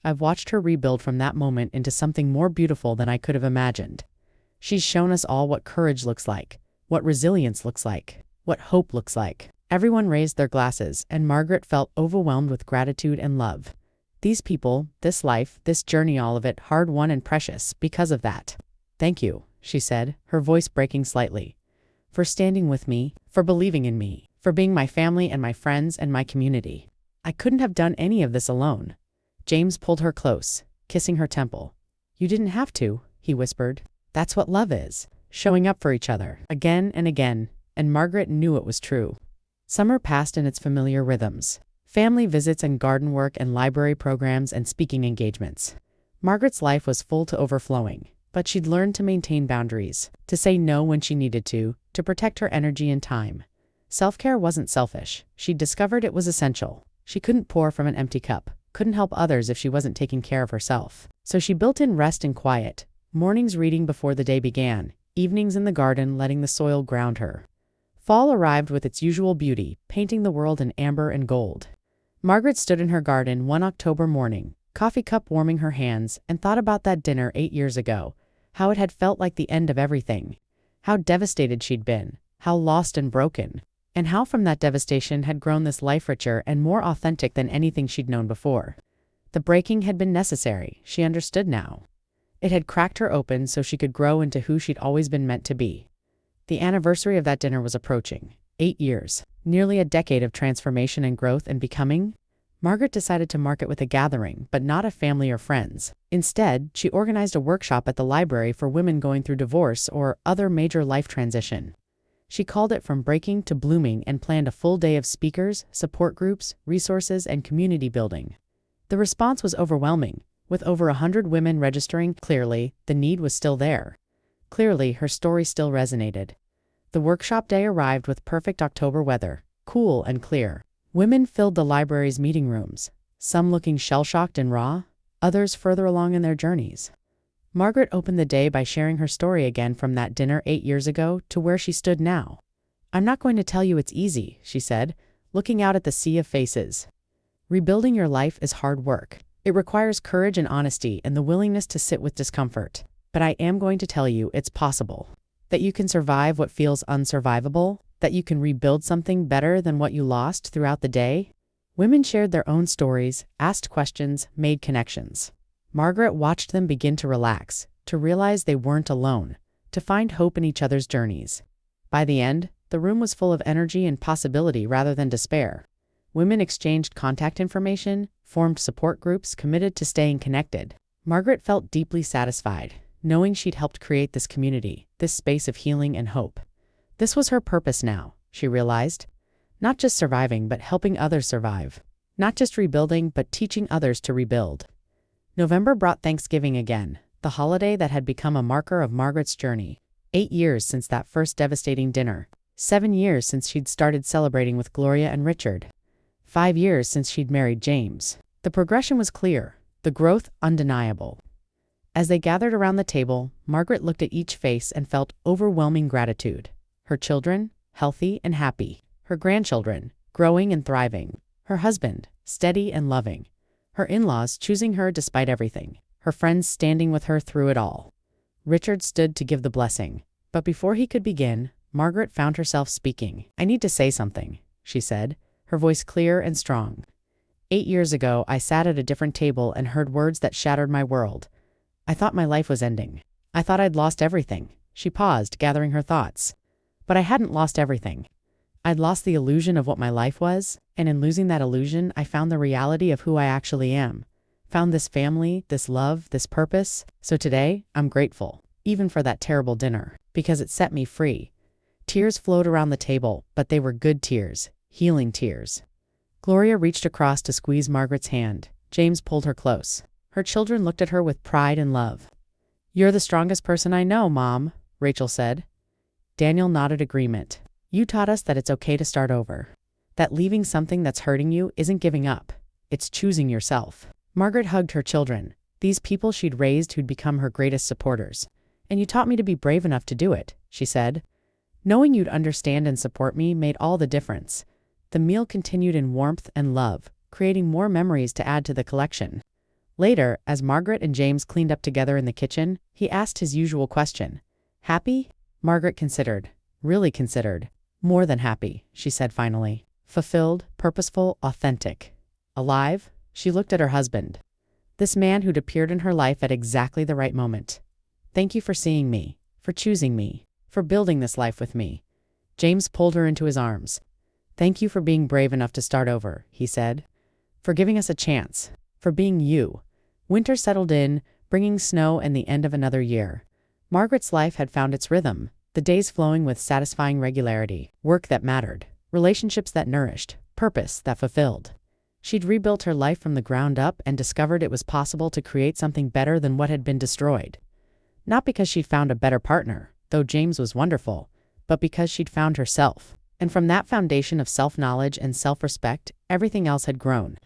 I've watched her rebuild from that moment into something more beautiful than I could have imagined. She's shown us all what courage looks like, what resilience looks like, what hope looks like. Everyone raised their glasses, and Margaret felt overwhelmed with gratitude and love. These people, this life, this journey, all of it hard-won and precious because of that. Thank you, she said, her voice breaking slightly. For standing with me, for believing in me, for being my family and my friends and my community. I couldn't have done any of this alone. James pulled her close, kissing her temple. You didn't have to, he whispered. That's what love is, showing up for each other, again and again, and Margaret knew it was true. Summer passed in its familiar rhythms. Family visits and garden work and library programs and speaking engagements. Margaret's life was full to overflowing, but she'd learned to maintain boundaries, to say no when she needed to protect her energy and time. Self-care wasn't selfish. She'd discovered it was essential. She couldn't pour from an empty cup, couldn't help others if she wasn't taking care of herself. So she built in rest and quiet, mornings reading before the day began, evenings in the garden letting the soil ground her. Fall arrived with its usual beauty, painting the world in amber and gold. Margaret stood in her garden one October morning, coffee cup warming her hands, and thought about that dinner 8 years ago, how it had felt like the end of everything, how devastated she'd been, how lost and broken, and how from that devastation had grown this life richer and more authentic than anything she'd known before. The breaking had been necessary, she understood now. It had cracked her open so she could grow into who she'd always been meant to be. The anniversary of that dinner was approaching. 8 years, nearly a decade of transformation and growth and becoming. Margaret decided to mark it with a gathering, but not of family or friends. Instead, she organized a workshop at the library for women going through divorce or other major life transition. She called it From Breaking to Blooming and planned a full day of speakers, support groups, resources, and community building. The response was overwhelming, with over 100 women registering. Clearly, the need was still there. Clearly, her story still resonated. The workshop day arrived with perfect October weather, cool and clear. Women filled the library's meeting rooms, some looking shell-shocked and raw, others further along in their journeys. Margaret opened the day by sharing her story again from that dinner 8 years ago to where she stood now. I'm not going to tell you it's easy, she said, looking out at the sea of faces. Rebuilding your life is hard work. It requires courage and honesty and the willingness to sit with discomfort. But I am going to tell you it's possible. That you can survive what feels unsurvivable, that you can rebuild something better than what you lost throughout the day. Women shared their own stories, asked questions, made connections. Margaret watched them begin to relax, to realize they weren't alone, to find hope in each other's journeys. By the end, the room was full of energy and possibility rather than despair. Women exchanged contact information, formed support groups, committed to staying connected. Margaret felt deeply satisfied, knowing she'd helped create this community, this space of healing and hope. This was her purpose now, she realized. Not just surviving, but helping others survive. Not just rebuilding, but teaching others to rebuild. November brought Thanksgiving again, the holiday that had become a marker of Margaret's journey. 8 years since that first devastating dinner. 7 years since she'd started celebrating with Gloria and Richard. 5 years since she'd married James. The progression was clear, the growth undeniable. As they gathered around the table, Margaret looked at each face and felt overwhelming gratitude. Her children, healthy and happy. Her grandchildren, growing and thriving. Her husband, steady and loving. Her in-laws choosing her despite everything. Her friends standing with her through it all. Richard stood to give the blessing. But before he could begin, Margaret found herself speaking. "I need to say something," she said, her voice clear and strong. 8 years ago, I sat at a different table and heard words that shattered my world. I thought my life was ending. I thought I'd lost everything." She paused, gathering her thoughts. "But I hadn't lost everything. I'd lost the illusion of what my life was, and in losing that illusion, I found the reality of who I actually am. Found this family, this love, this purpose. So today, I'm grateful, even for that terrible dinner, because it set me free." Tears flowed around the table, but they were good tears, healing tears. Gloria reached across to squeeze Margaret's hand. James pulled her close. Her children looked at her with pride and love. "You're the strongest person I know, Mom," Rachel said. Daniel nodded agreement. "You taught us that it's okay to start over. That leaving something that's hurting you isn't giving up. It's choosing yourself." Margaret hugged her children, these people she'd raised who'd become her greatest supporters. "And you taught me to be brave enough to do it," she said. "Knowing you'd understand and support me made all the difference." The meal continued in warmth and love, creating more memories to add to the collection. Later, as Margaret and James cleaned up together in the kitchen, he asked his usual question. "Happy?" Margaret considered. Really considered. "More than happy," she said finally. "Fulfilled, purposeful, authentic. Alive?" She looked at her husband. This man who'd appeared in her life at exactly the right moment. "Thank you for seeing me, for choosing me, for building this life with me." James pulled her into his arms. "Thank you for being brave enough to start over," he said. "For giving us a chance. For being you." Winter settled in, bringing snow and the end of another year. Margaret's life had found its rhythm, the days flowing with satisfying regularity, work that mattered, relationships that nourished, purpose that fulfilled. She'd rebuilt her life from the ground up and discovered it was possible to create something better than what had been destroyed. Not because she'd found a better partner, though James was wonderful, but because she'd found herself. And from that foundation of self-knowledge and self-respect, everything else had grown.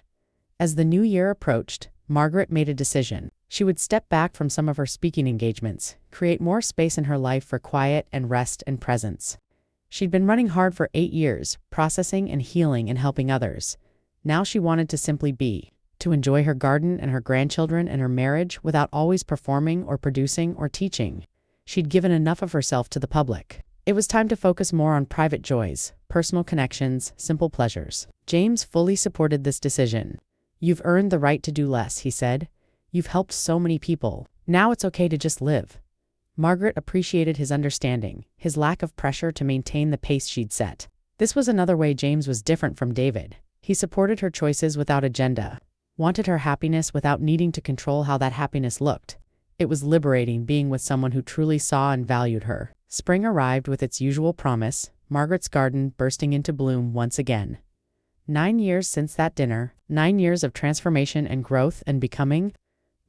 As the new year approached, Margaret made a decision. She would step back from some of her speaking engagements, create more space in her life for quiet and rest and presence. She'd been running hard for 8 years, processing and healing and helping others. Now she wanted to simply be, to enjoy her garden and her grandchildren and her marriage without always performing or producing or teaching. She'd given enough of herself to the public. It was time to focus more on private joys, personal connections, simple pleasures. James fully supported this decision. "You've earned the right to do less," he said. "You've helped so many people. Now it's okay to just live." Margaret appreciated his understanding, his lack of pressure to maintain the pace she'd set. This was another way James was different from David. He supported her choices without agenda, wanted her happiness without needing to control how that happiness looked. It was liberating being with someone who truly saw and valued her. Spring arrived with its usual promise, Margaret's garden bursting into bloom once again. 9 years since that dinner, 9 years of transformation and growth and becoming.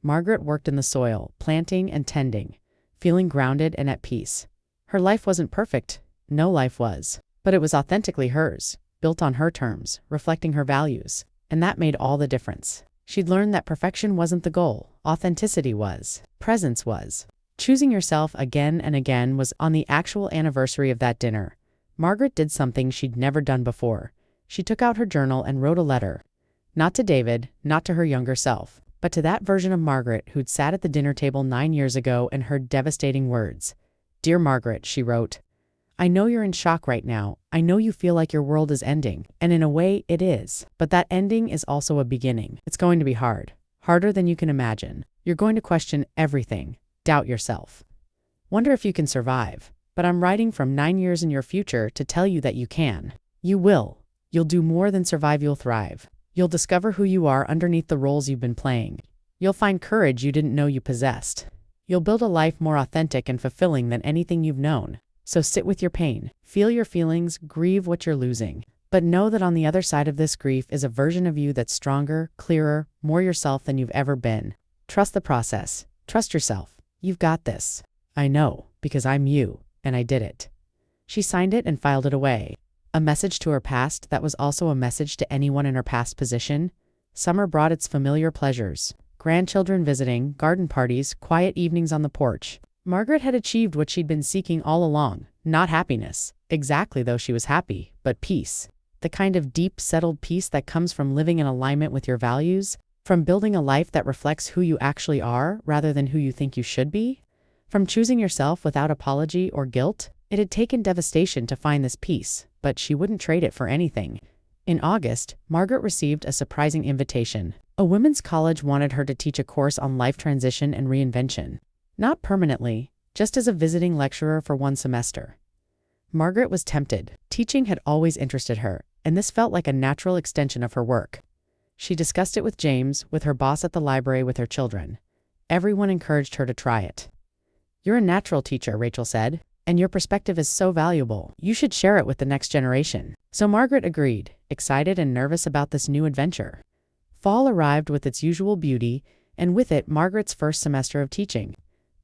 Margaret worked in the soil, planting and tending, feeling grounded and at peace. Her life wasn't perfect. No life was. But it was authentically hers, built on her terms, reflecting her values. And that made all the difference. She'd learned that perfection wasn't the goal. Authenticity was. Presence was. Choosing yourself again and again was. On the actual anniversary of that dinner, Margaret did something she'd never done before. She took out her journal and wrote a letter. Not to David, not to her younger self, but to that version of Margaret who'd sat at the dinner table 9 years ago and heard devastating words. "Dear Margaret," she wrote, "I know you're in shock right now. I know you feel like your world is ending, and in a way it is. But that ending is also a beginning. It's going to be hard. Harder than you can imagine. You're going to question everything, doubt yourself. Wonder if you can survive. But I'm writing from 9 years in your future to tell you that you can. You will. You'll do more than survive, you'll thrive. You'll discover who you are underneath the roles you've been playing. You'll find courage you didn't know you possessed. You'll build a life more authentic and fulfilling than anything you've known. So sit with your pain, feel your feelings, grieve what you're losing. But know that on the other side of this grief is a version of you that's stronger, clearer, more yourself than you've ever been. Trust the process. Trust yourself. You've got this. I know, because I'm you, and I did it. She signed it and filed it away. A message to her past that was also a message to anyone in her past position. Summer brought its familiar pleasures. Grandchildren visiting, garden parties, quiet evenings on the porch. Margaret had achieved what she'd been seeking all along, not happiness. Exactly, though she was happy, but peace. The kind of deep, settled peace that comes from living in alignment with your values, from building a life that reflects who you actually are rather than who you think you should be, from choosing yourself without apology or guilt. It had taken devastation to find this peace, but she wouldn't trade it for anything. In August, Margaret received a surprising invitation. A women's college wanted her to teach a course on life transition and reinvention. Not permanently, just as a visiting lecturer for one semester. Margaret was tempted. Teaching had always interested her, and this felt like a natural extension of her work. She discussed it with James, with her boss at the library, with her children. Everyone encouraged her to try it. "You're a natural teacher," Rachel said, "and your perspective is so valuable. You should share it with the next generation." So Margaret agreed, excited and nervous about this new adventure. Fall arrived with its usual beauty, and with it Margaret's first semester of teaching.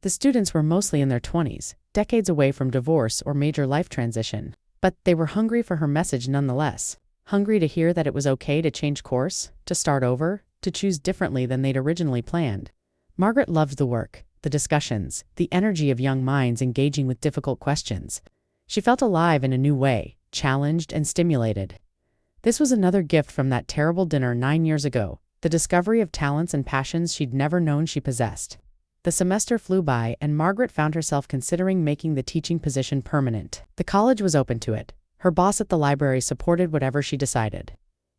The students were mostly in their 20s, decades away from divorce or major life transition. But they were hungry for her message nonetheless. Hungry to hear that it was okay to change course, to start over, to choose differently than they'd originally planned. Margaret loved the work, the discussions, the energy of young minds engaging with difficult questions. She felt alive in a new way, challenged and stimulated. This was another gift from that terrible dinner 9 years ago, the discovery of talents and passions she'd never known she possessed. The semester flew by, and Margaret found herself considering making the teaching position permanent. The college was open to it. Her boss at the library supported whatever she decided.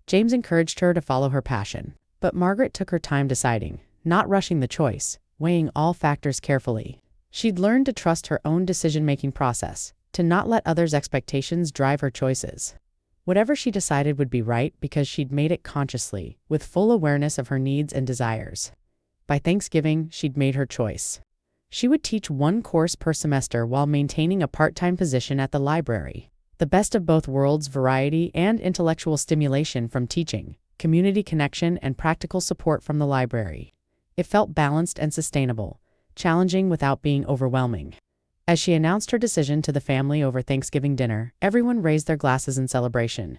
James encouraged her to follow her passion. But Margaret took her time deciding, not rushing the choice, weighing all factors carefully. She'd learned to trust her own decision-making process, to not let others' expectations drive her choices. Whatever she decided would be right because she'd made it consciously, with full awareness of her needs and desires. By Thanksgiving, she'd made her choice. She would teach one course per semester while maintaining a part-time position at the library. The best of both worlds: variety and intellectual stimulation from teaching, community connection, and practical support from the library. It felt balanced and sustainable, challenging without being overwhelming. As she announced her decision to the family over Thanksgiving dinner, everyone raised their glasses in celebration.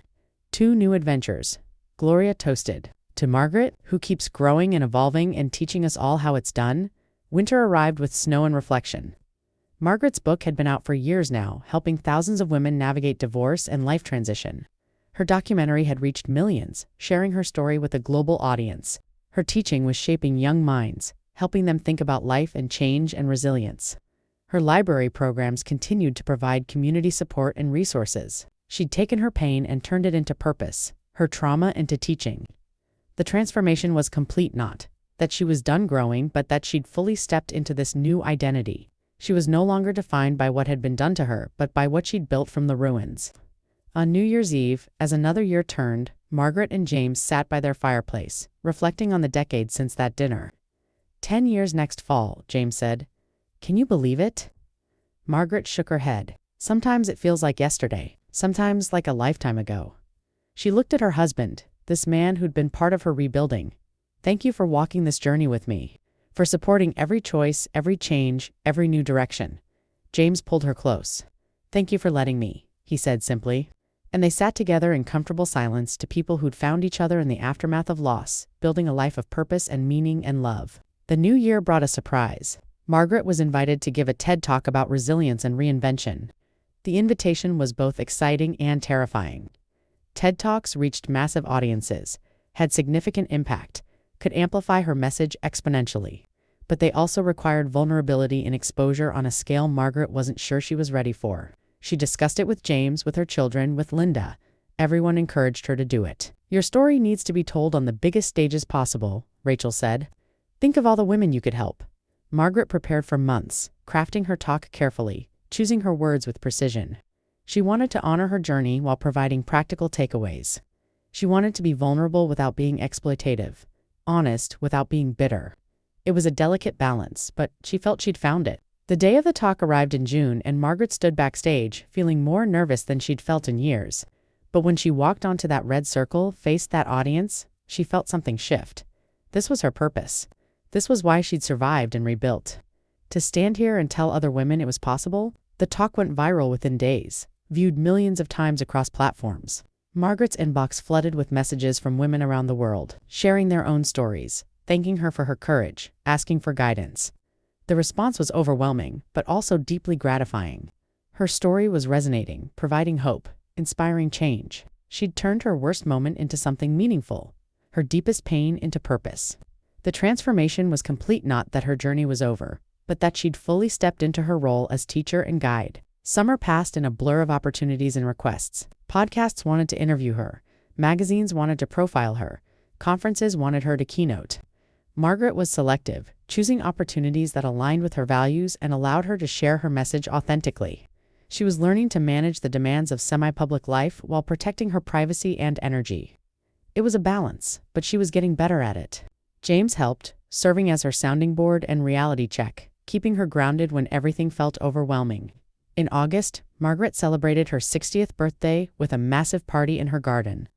2 new adventures. Gloria toasted. To Margaret, who keeps growing and evolving and teaching us all how it's done. Winter arrived with snow and reflection. Margaret's book had been out for years now, helping thousands of women navigate divorce and life transition. Her documentary had reached millions, sharing her story with a global audience. Her teaching was shaping young minds, helping them think about life and change and resilience. Her library programs continued to provide community support and resources. She'd taken her pain and turned it into purpose, her trauma into teaching. The transformation was complete, not that she was done growing, but that she'd fully stepped into this new identity. She was no longer defined by what had been done to her, but by what she'd built from the ruins. On New Year's Eve, as another year turned, Margaret and James sat by their fireplace, reflecting on the decades since that dinner. 10 years next fall, James said. Can you believe it? Margaret shook her head. Sometimes it feels like yesterday, sometimes like a lifetime ago. She looked at her husband, this man who'd been part of her rebuilding. Thank you for walking this journey with me, for supporting every choice, every change, every new direction. James pulled her close. Thank you for letting me, he said simply. And they sat together in comfortable silence, to people who'd found each other in the aftermath of loss, building a life of purpose and meaning and love. The new year brought a surprise. Margaret was invited to give a TED Talk about resilience and reinvention. The invitation was both exciting and terrifying. TED Talks reached massive audiences, had significant impact, could amplify her message exponentially. But they also required vulnerability and exposure on a scale Margaret wasn't sure she was ready for. She discussed it with James, with her children, with Linda. Everyone encouraged her to do it. Your story needs to be told on the biggest stages possible, Rachel said. Think of all the women you could help. Margaret prepared for months, crafting her talk carefully, choosing her words with precision. She wanted to honor her journey while providing practical takeaways. She wanted to be vulnerable without being exploitative, honest without being bitter. It was a delicate balance, but she felt she'd found it. The day of the talk arrived in June, and Margaret stood backstage, feeling more nervous than she'd felt in years. But when she walked onto that red circle, faced that audience, she felt something shift. This was her purpose. This was why she'd survived and rebuilt. To stand here and tell other women it was possible, the talk went viral within days, viewed millions of times across platforms. Margaret's inbox flooded with messages from women around the world, sharing their own stories, thanking her for her courage, asking for guidance. The response was overwhelming, but also deeply gratifying. Her story was resonating, providing hope, inspiring change. She'd turned her worst moment into something meaningful, her deepest pain into purpose. The transformation was complete, not that her journey was over, but that she'd fully stepped into her role as teacher and guide. Summer passed in a blur of opportunities and requests. Podcasts wanted to interview her. Magazines wanted to profile her. Conferences wanted her to keynote. Margaret was selective, choosing opportunities that aligned with her values and allowed her to share her message authentically. She was learning to manage the demands of semi-public life while protecting her privacy and energy. It was a balance, but she was getting better at it. James helped, serving as her sounding board and reality check, keeping her grounded when everything felt overwhelming. In August, Margaret celebrated her 60th birthday with a massive party in her garden.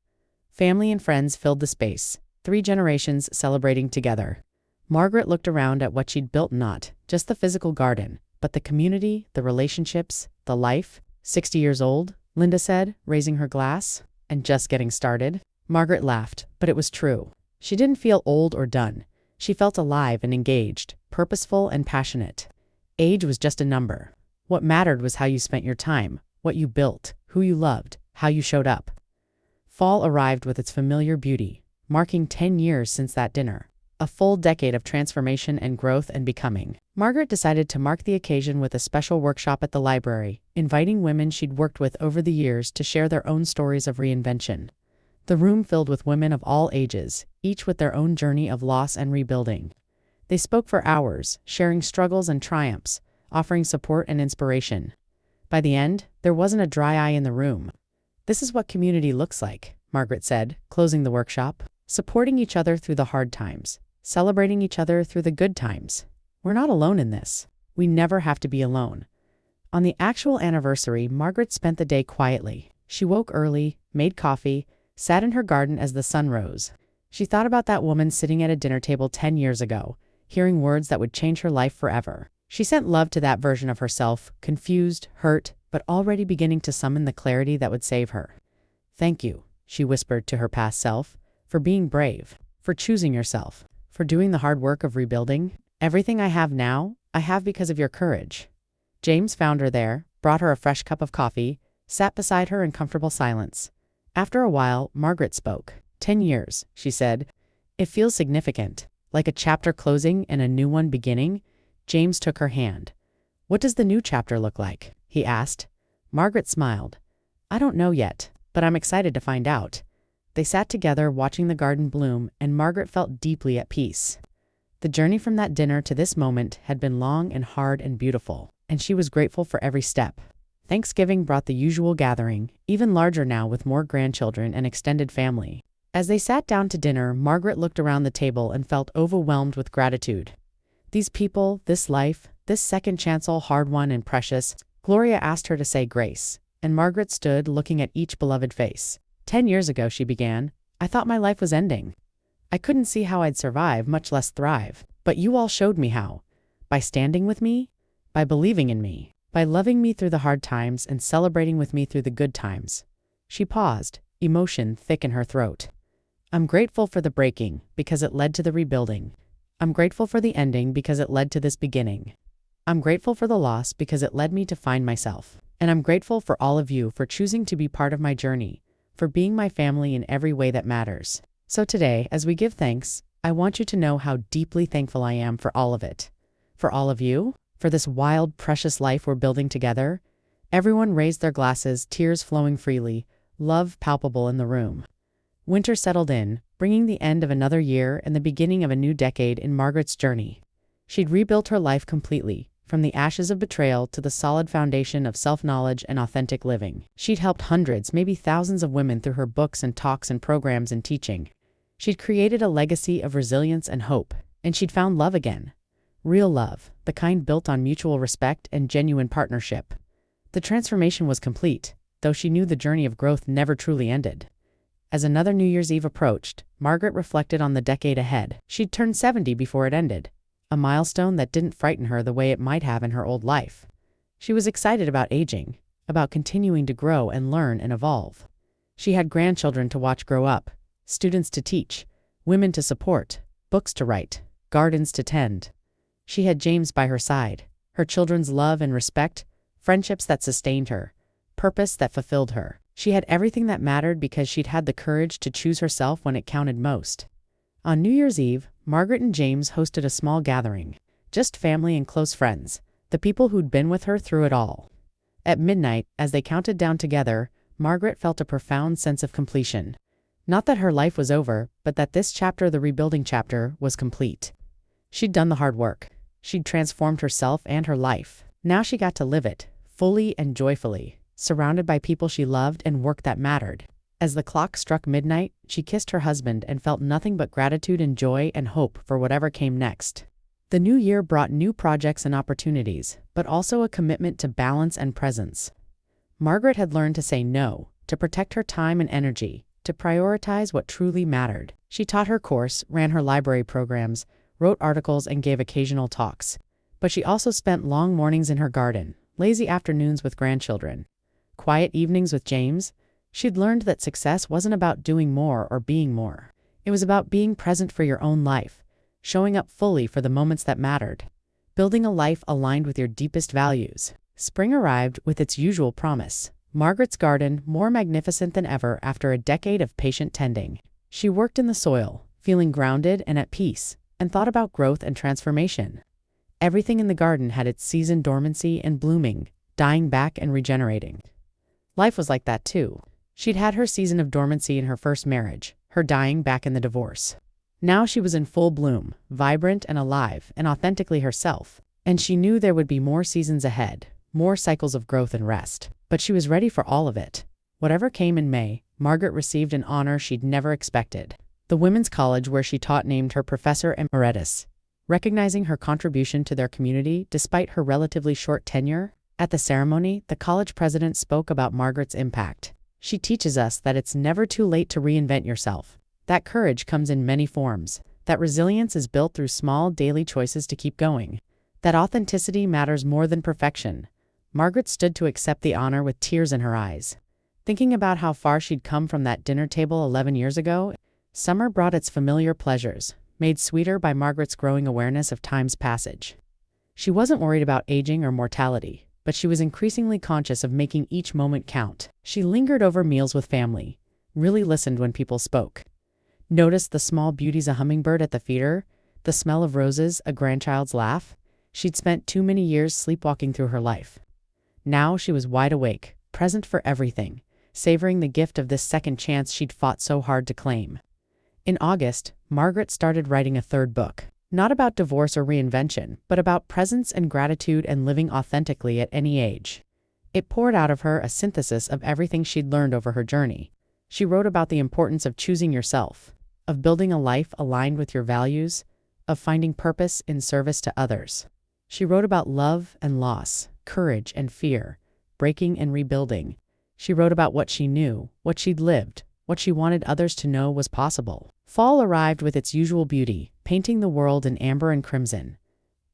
Family and friends filled the space, 3 generations celebrating together. Margaret looked around at what she'd built, not just the physical garden, but the community, the relationships, the life. 60 years old, Linda said, raising her glass. And just getting started. Margaret laughed, but it was true. She didn't feel old or done. She felt alive and engaged, purposeful and passionate. Age was just a number. What mattered was how you spent your time, what you built, who you loved, how you showed up. Fall arrived with its familiar beauty, marking 10 years since that dinner. A full decade of transformation and growth and becoming. Margaret decided to mark the occasion with a special workshop at the library, inviting women she'd worked with over the years to share their own stories of reinvention. The room filled with women of all ages, each with their own journey of loss and rebuilding. They spoke for hours, sharing struggles and triumphs, offering support and inspiration. By the end, there wasn't a dry eye in the room. "This is what community looks like," Margaret said, closing the workshop. "Supporting each other through the hard times, celebrating each other through the good times. We're not alone in this. We never have to be alone." On the actual anniversary, Margaret spent the day quietly. She woke early, made coffee, sat in her garden as the sun rose. She thought about that woman sitting at a dinner table 10 years ago, hearing words that would change her life forever. She sent love to that version of herself, confused, hurt, but already beginning to summon the clarity that would save her. "Thank you," she whispered to her past self, "for being brave, for choosing yourself, for doing the hard work of rebuilding. Everything I have now, I have because of your courage." James found her there, brought her a fresh cup of coffee, sat beside her in comfortable silence. After a while, Margaret spoke. 10 years, she said. "It feels significant, like a chapter closing and a new one beginning." James took her hand. "What does the new chapter look like?" he asked. Margaret smiled. "I don't know yet, but I'm excited to find out." They sat together watching the garden bloom, and Margaret felt deeply at peace. The journey from that dinner to this moment had been long and hard and beautiful, and she was grateful for every step. Thanksgiving brought the usual gathering, even larger now with more grandchildren and extended family. As they sat down to dinner, Margaret looked around the table and felt overwhelmed with gratitude. These people, this life, this second chance, all hard won and precious. Gloria asked her to say grace, and Margaret stood looking at each beloved face. 10 years ago, she began, "I thought my life was ending. I couldn't see how I'd survive, much less thrive. But you all showed me how. By standing with me, by believing in me, by loving me through the hard times and celebrating with me through the good times." She paused, emotion thick in her throat. "I'm grateful for the breaking, because it led to the rebuilding. I'm grateful for the ending because it led to this beginning. I'm grateful for the loss because it led me to find myself. And I'm grateful for all of you for choosing to be part of my journey, for being my family in every way that matters." So today, as we give thanks, I want you to know how deeply thankful I am for all of it. For all of you, for this wild, precious life we're building together. Everyone raised their glasses, tears flowing freely, love palpable in the room. Winter settled in, bringing the end of another year and the beginning of a new decade in Margaret's journey. She'd rebuilt her life completely, from the ashes of betrayal to the solid foundation of self-knowledge and authentic living. She'd helped hundreds, maybe thousands of women through her books and talks and programs and teaching. She'd created a legacy of resilience and hope, and she'd found love again. Real love, the kind built on mutual respect and genuine partnership. The transformation was complete, though she knew the journey of growth never truly ended. As another New Year's Eve approached, Margaret reflected on the decade ahead. She'd turned 70 before it ended, a milestone that didn't frighten her the way it might have in her old life. She was excited about aging, about continuing to grow and learn and evolve. She had grandchildren to watch grow up, students to teach, women to support, books to write, gardens to tend. She had James by her side, her children's love and respect, friendships that sustained her, purpose that fulfilled her. She had everything that mattered because she'd had the courage to choose herself when it counted most. On New Year's Eve, Margaret and James hosted a small gathering, just family and close friends, the people who'd been with her through it all. At midnight, as they counted down together, Margaret felt a profound sense of completion. Not that her life was over, but that this chapter, the rebuilding chapter, was complete. She'd done the hard work. She'd transformed herself and her life. Now she got to live it, fully and joyfully, surrounded by people she loved and work that mattered. As the clock struck midnight, she kissed her husband and felt nothing but gratitude and joy and hope for whatever came next. The new year brought new projects and opportunities, but also a commitment to balance and presence. Margaret had learned to say no, to protect her time and energy, to prioritize what truly mattered. She taught her course, ran her library programs, wrote articles, and gave occasional talks. But she also spent long mornings in her garden, lazy afternoons with grandchildren, quiet evenings with James. She'd learned that success wasn't about doing more or being more. It was about being present for your own life, showing up fully for the moments that mattered, building a life aligned with your deepest values. Spring arrived with its usual promise. Margaret's garden more magnificent than ever after a decade of patient tending. She worked in the soil, feeling grounded and at peace, and thought about growth and transformation. Everything in the garden had its season dormancy and blooming, dying back and regenerating. Life was like that too. She'd had her season of dormancy in her first marriage, her dying back in the divorce. Now she was in full bloom, vibrant and alive, and authentically herself. And she knew there would be more seasons ahead, more cycles of growth and rest. But she was ready for all of it. Whatever came in May, Margaret received an honor she'd never expected. The women's college where she taught named her Professor Emeritus, recognizing her contribution to their community despite her relatively short tenure. At the ceremony, the college president spoke about Margaret's impact. She teaches us that it's never too late to reinvent yourself. That courage comes in many forms. That resilience is built through small daily choices to keep going. That authenticity matters more than perfection. Margaret stood to accept the honor with tears in her eyes. Thinking about how far she'd come from that dinner table 11 years ago, summer brought its familiar pleasures, made sweeter by Margaret's growing awareness of time's passage. She wasn't worried about aging or mortality, but she was increasingly conscious of making each moment count. She lingered over meals with family, really listened when people spoke. Noticed the small beauties, a hummingbird at the feeder, the smell of roses, a grandchild's laugh. She'd spent too many years sleepwalking through her life. Now she was wide awake, present for everything, savoring the gift of this second chance she'd fought so hard to claim. In August, Margaret started writing a third book. Not about divorce or reinvention, but about presence and gratitude and living authentically at any age. It poured out of her a synthesis of everything she'd learned over her journey. She wrote about the importance of choosing yourself, of building a life aligned with your values, of finding purpose in service to others. She wrote about love and loss, courage and fear, breaking and rebuilding. She wrote about what she knew, what she'd lived, what she wanted others to know was possible. Fall arrived with its usual beauty, painting the world in amber and crimson.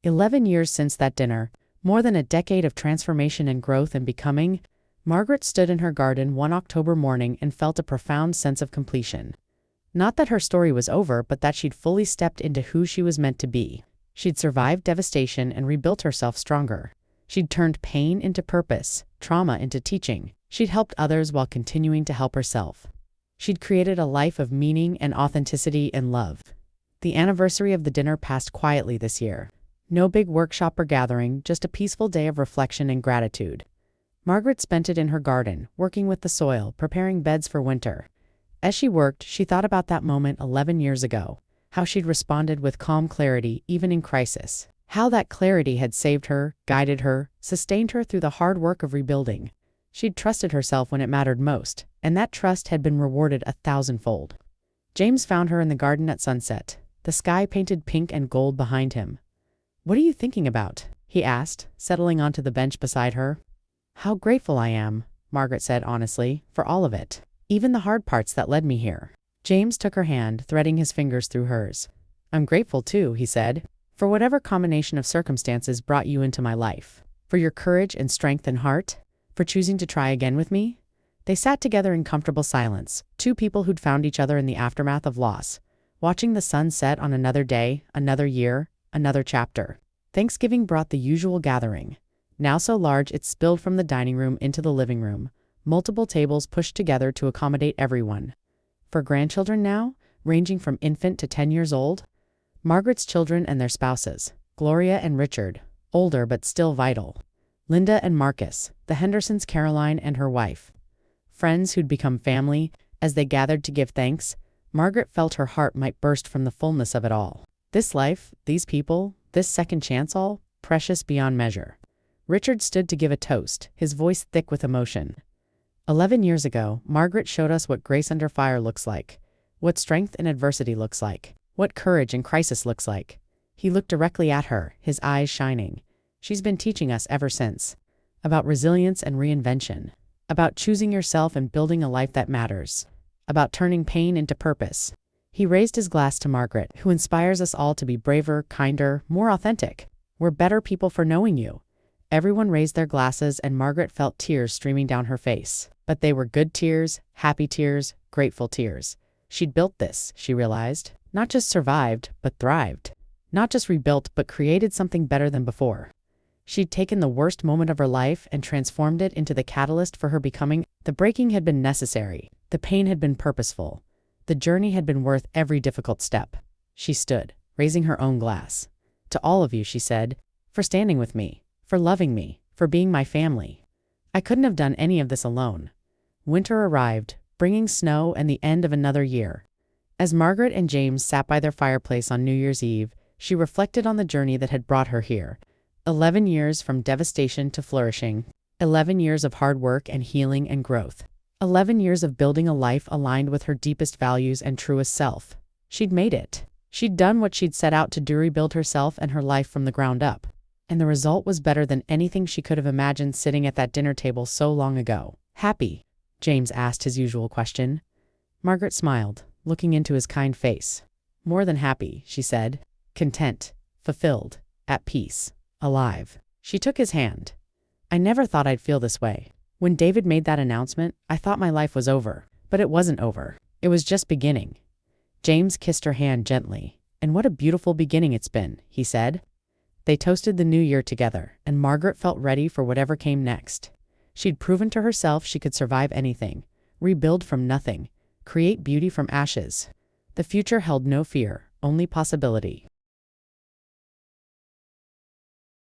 11 years since that dinner, more than a decade of transformation and growth and becoming, Margaret stood in her garden one October morning and felt a profound sense of completion. Not that her story was over, but that she'd fully stepped into who she was meant to be. She'd survived devastation and rebuilt herself stronger. She'd turned pain into purpose, trauma into teaching. She'd helped others while continuing to help herself. She'd created a life of meaning and authenticity and love. The anniversary of the dinner passed quietly this year. No big workshop or gathering, just a peaceful day of reflection and gratitude. Margaret spent it in her garden, working with the soil, preparing beds for winter. As she worked, she thought about that moment 11 years ago, how she'd responded with calm clarity even in crisis, how that clarity had saved her, guided her, sustained her through the hard work of rebuilding. She'd trusted herself when it mattered most, and that trust had been rewarded 1,000-fold. James found her in the garden at sunset, the sky painted pink and gold behind him. "What are you thinking about?" he asked, settling onto the bench beside her. "How grateful I am," Margaret said honestly, "for all of it. even the hard parts that led me here. James took her hand, threading his fingers through hers. I'm grateful too, he said, for whatever combination of circumstances brought you into my life. For your courage and strength and heart. For choosing to try again with me. They sat together in comfortable silence, two people who'd found each other in the aftermath of loss, watching the sun set on another day, another year, another chapter. Thanksgiving brought the usual gathering. Now so large it spilled from the dining room into the living room, multiple tables pushed together to accommodate everyone. For grandchildren now, ranging from infant to 10 years old, Margaret's children and their spouses, Gloria and Richard, older but still vital, Linda and Marcus, the Hendersons, Caroline and her wife, friends who'd become family. As they gathered to give thanks, Margaret felt her heart might burst from the fullness of it all. This life, these people, this second chance, all precious beyond measure. Richard stood to give a toast, his voice thick with emotion. 11 years ago, Margaret showed us what grace under fire looks like, what strength in adversity looks like, what courage in crisis looks like. He looked directly at her, his eyes shining. She's been teaching us ever since. About resilience and reinvention. About choosing yourself and building a life that matters. About turning pain into purpose. He raised his glass to Margaret, who inspires us all to be braver, kinder, more authentic. We're better people for knowing you. Everyone raised their glasses and Margaret felt tears streaming down her face. But they were good tears, happy tears, grateful tears. She'd built this, she realized. Not just survived, but thrived. Not just rebuilt, but created something better than before. She'd taken the worst moment of her life and transformed it into the catalyst for her becoming. The breaking had been necessary. The pain had been purposeful. The journey had been worth every difficult step. She stood, raising her own glass. To all of you, she said, for standing with me, for loving me, for being my family. I couldn't have done any of this alone. Winter arrived, bringing snow and the end of another year. As Margaret and James sat by their fireplace on New Year's Eve, she reflected on the journey that had brought her here. 11 years from devastation to flourishing. 11 years of hard work and healing and growth. 11 years of building a life aligned with her deepest values and truest self. She'd made it. She'd done what she'd set out to do, rebuild herself and her life from the ground up. And the result was better than anything she could have imagined sitting at that dinner table so long ago. Happy? James asked his usual question. Margaret smiled, looking into his kind face. More than happy, she said. Content, fulfilled, at peace, alive. She took his hand. I never thought I'd feel this way. When David made that announcement, I thought my life was over. But it wasn't over. It was just beginning. James kissed her hand gently. And what a beautiful beginning it's been, he said. They toasted the new year together, and Margaret felt ready for whatever came next. She'd proven to herself she could survive anything, rebuild from nothing, create beauty from ashes. The future held no fear, only possibility.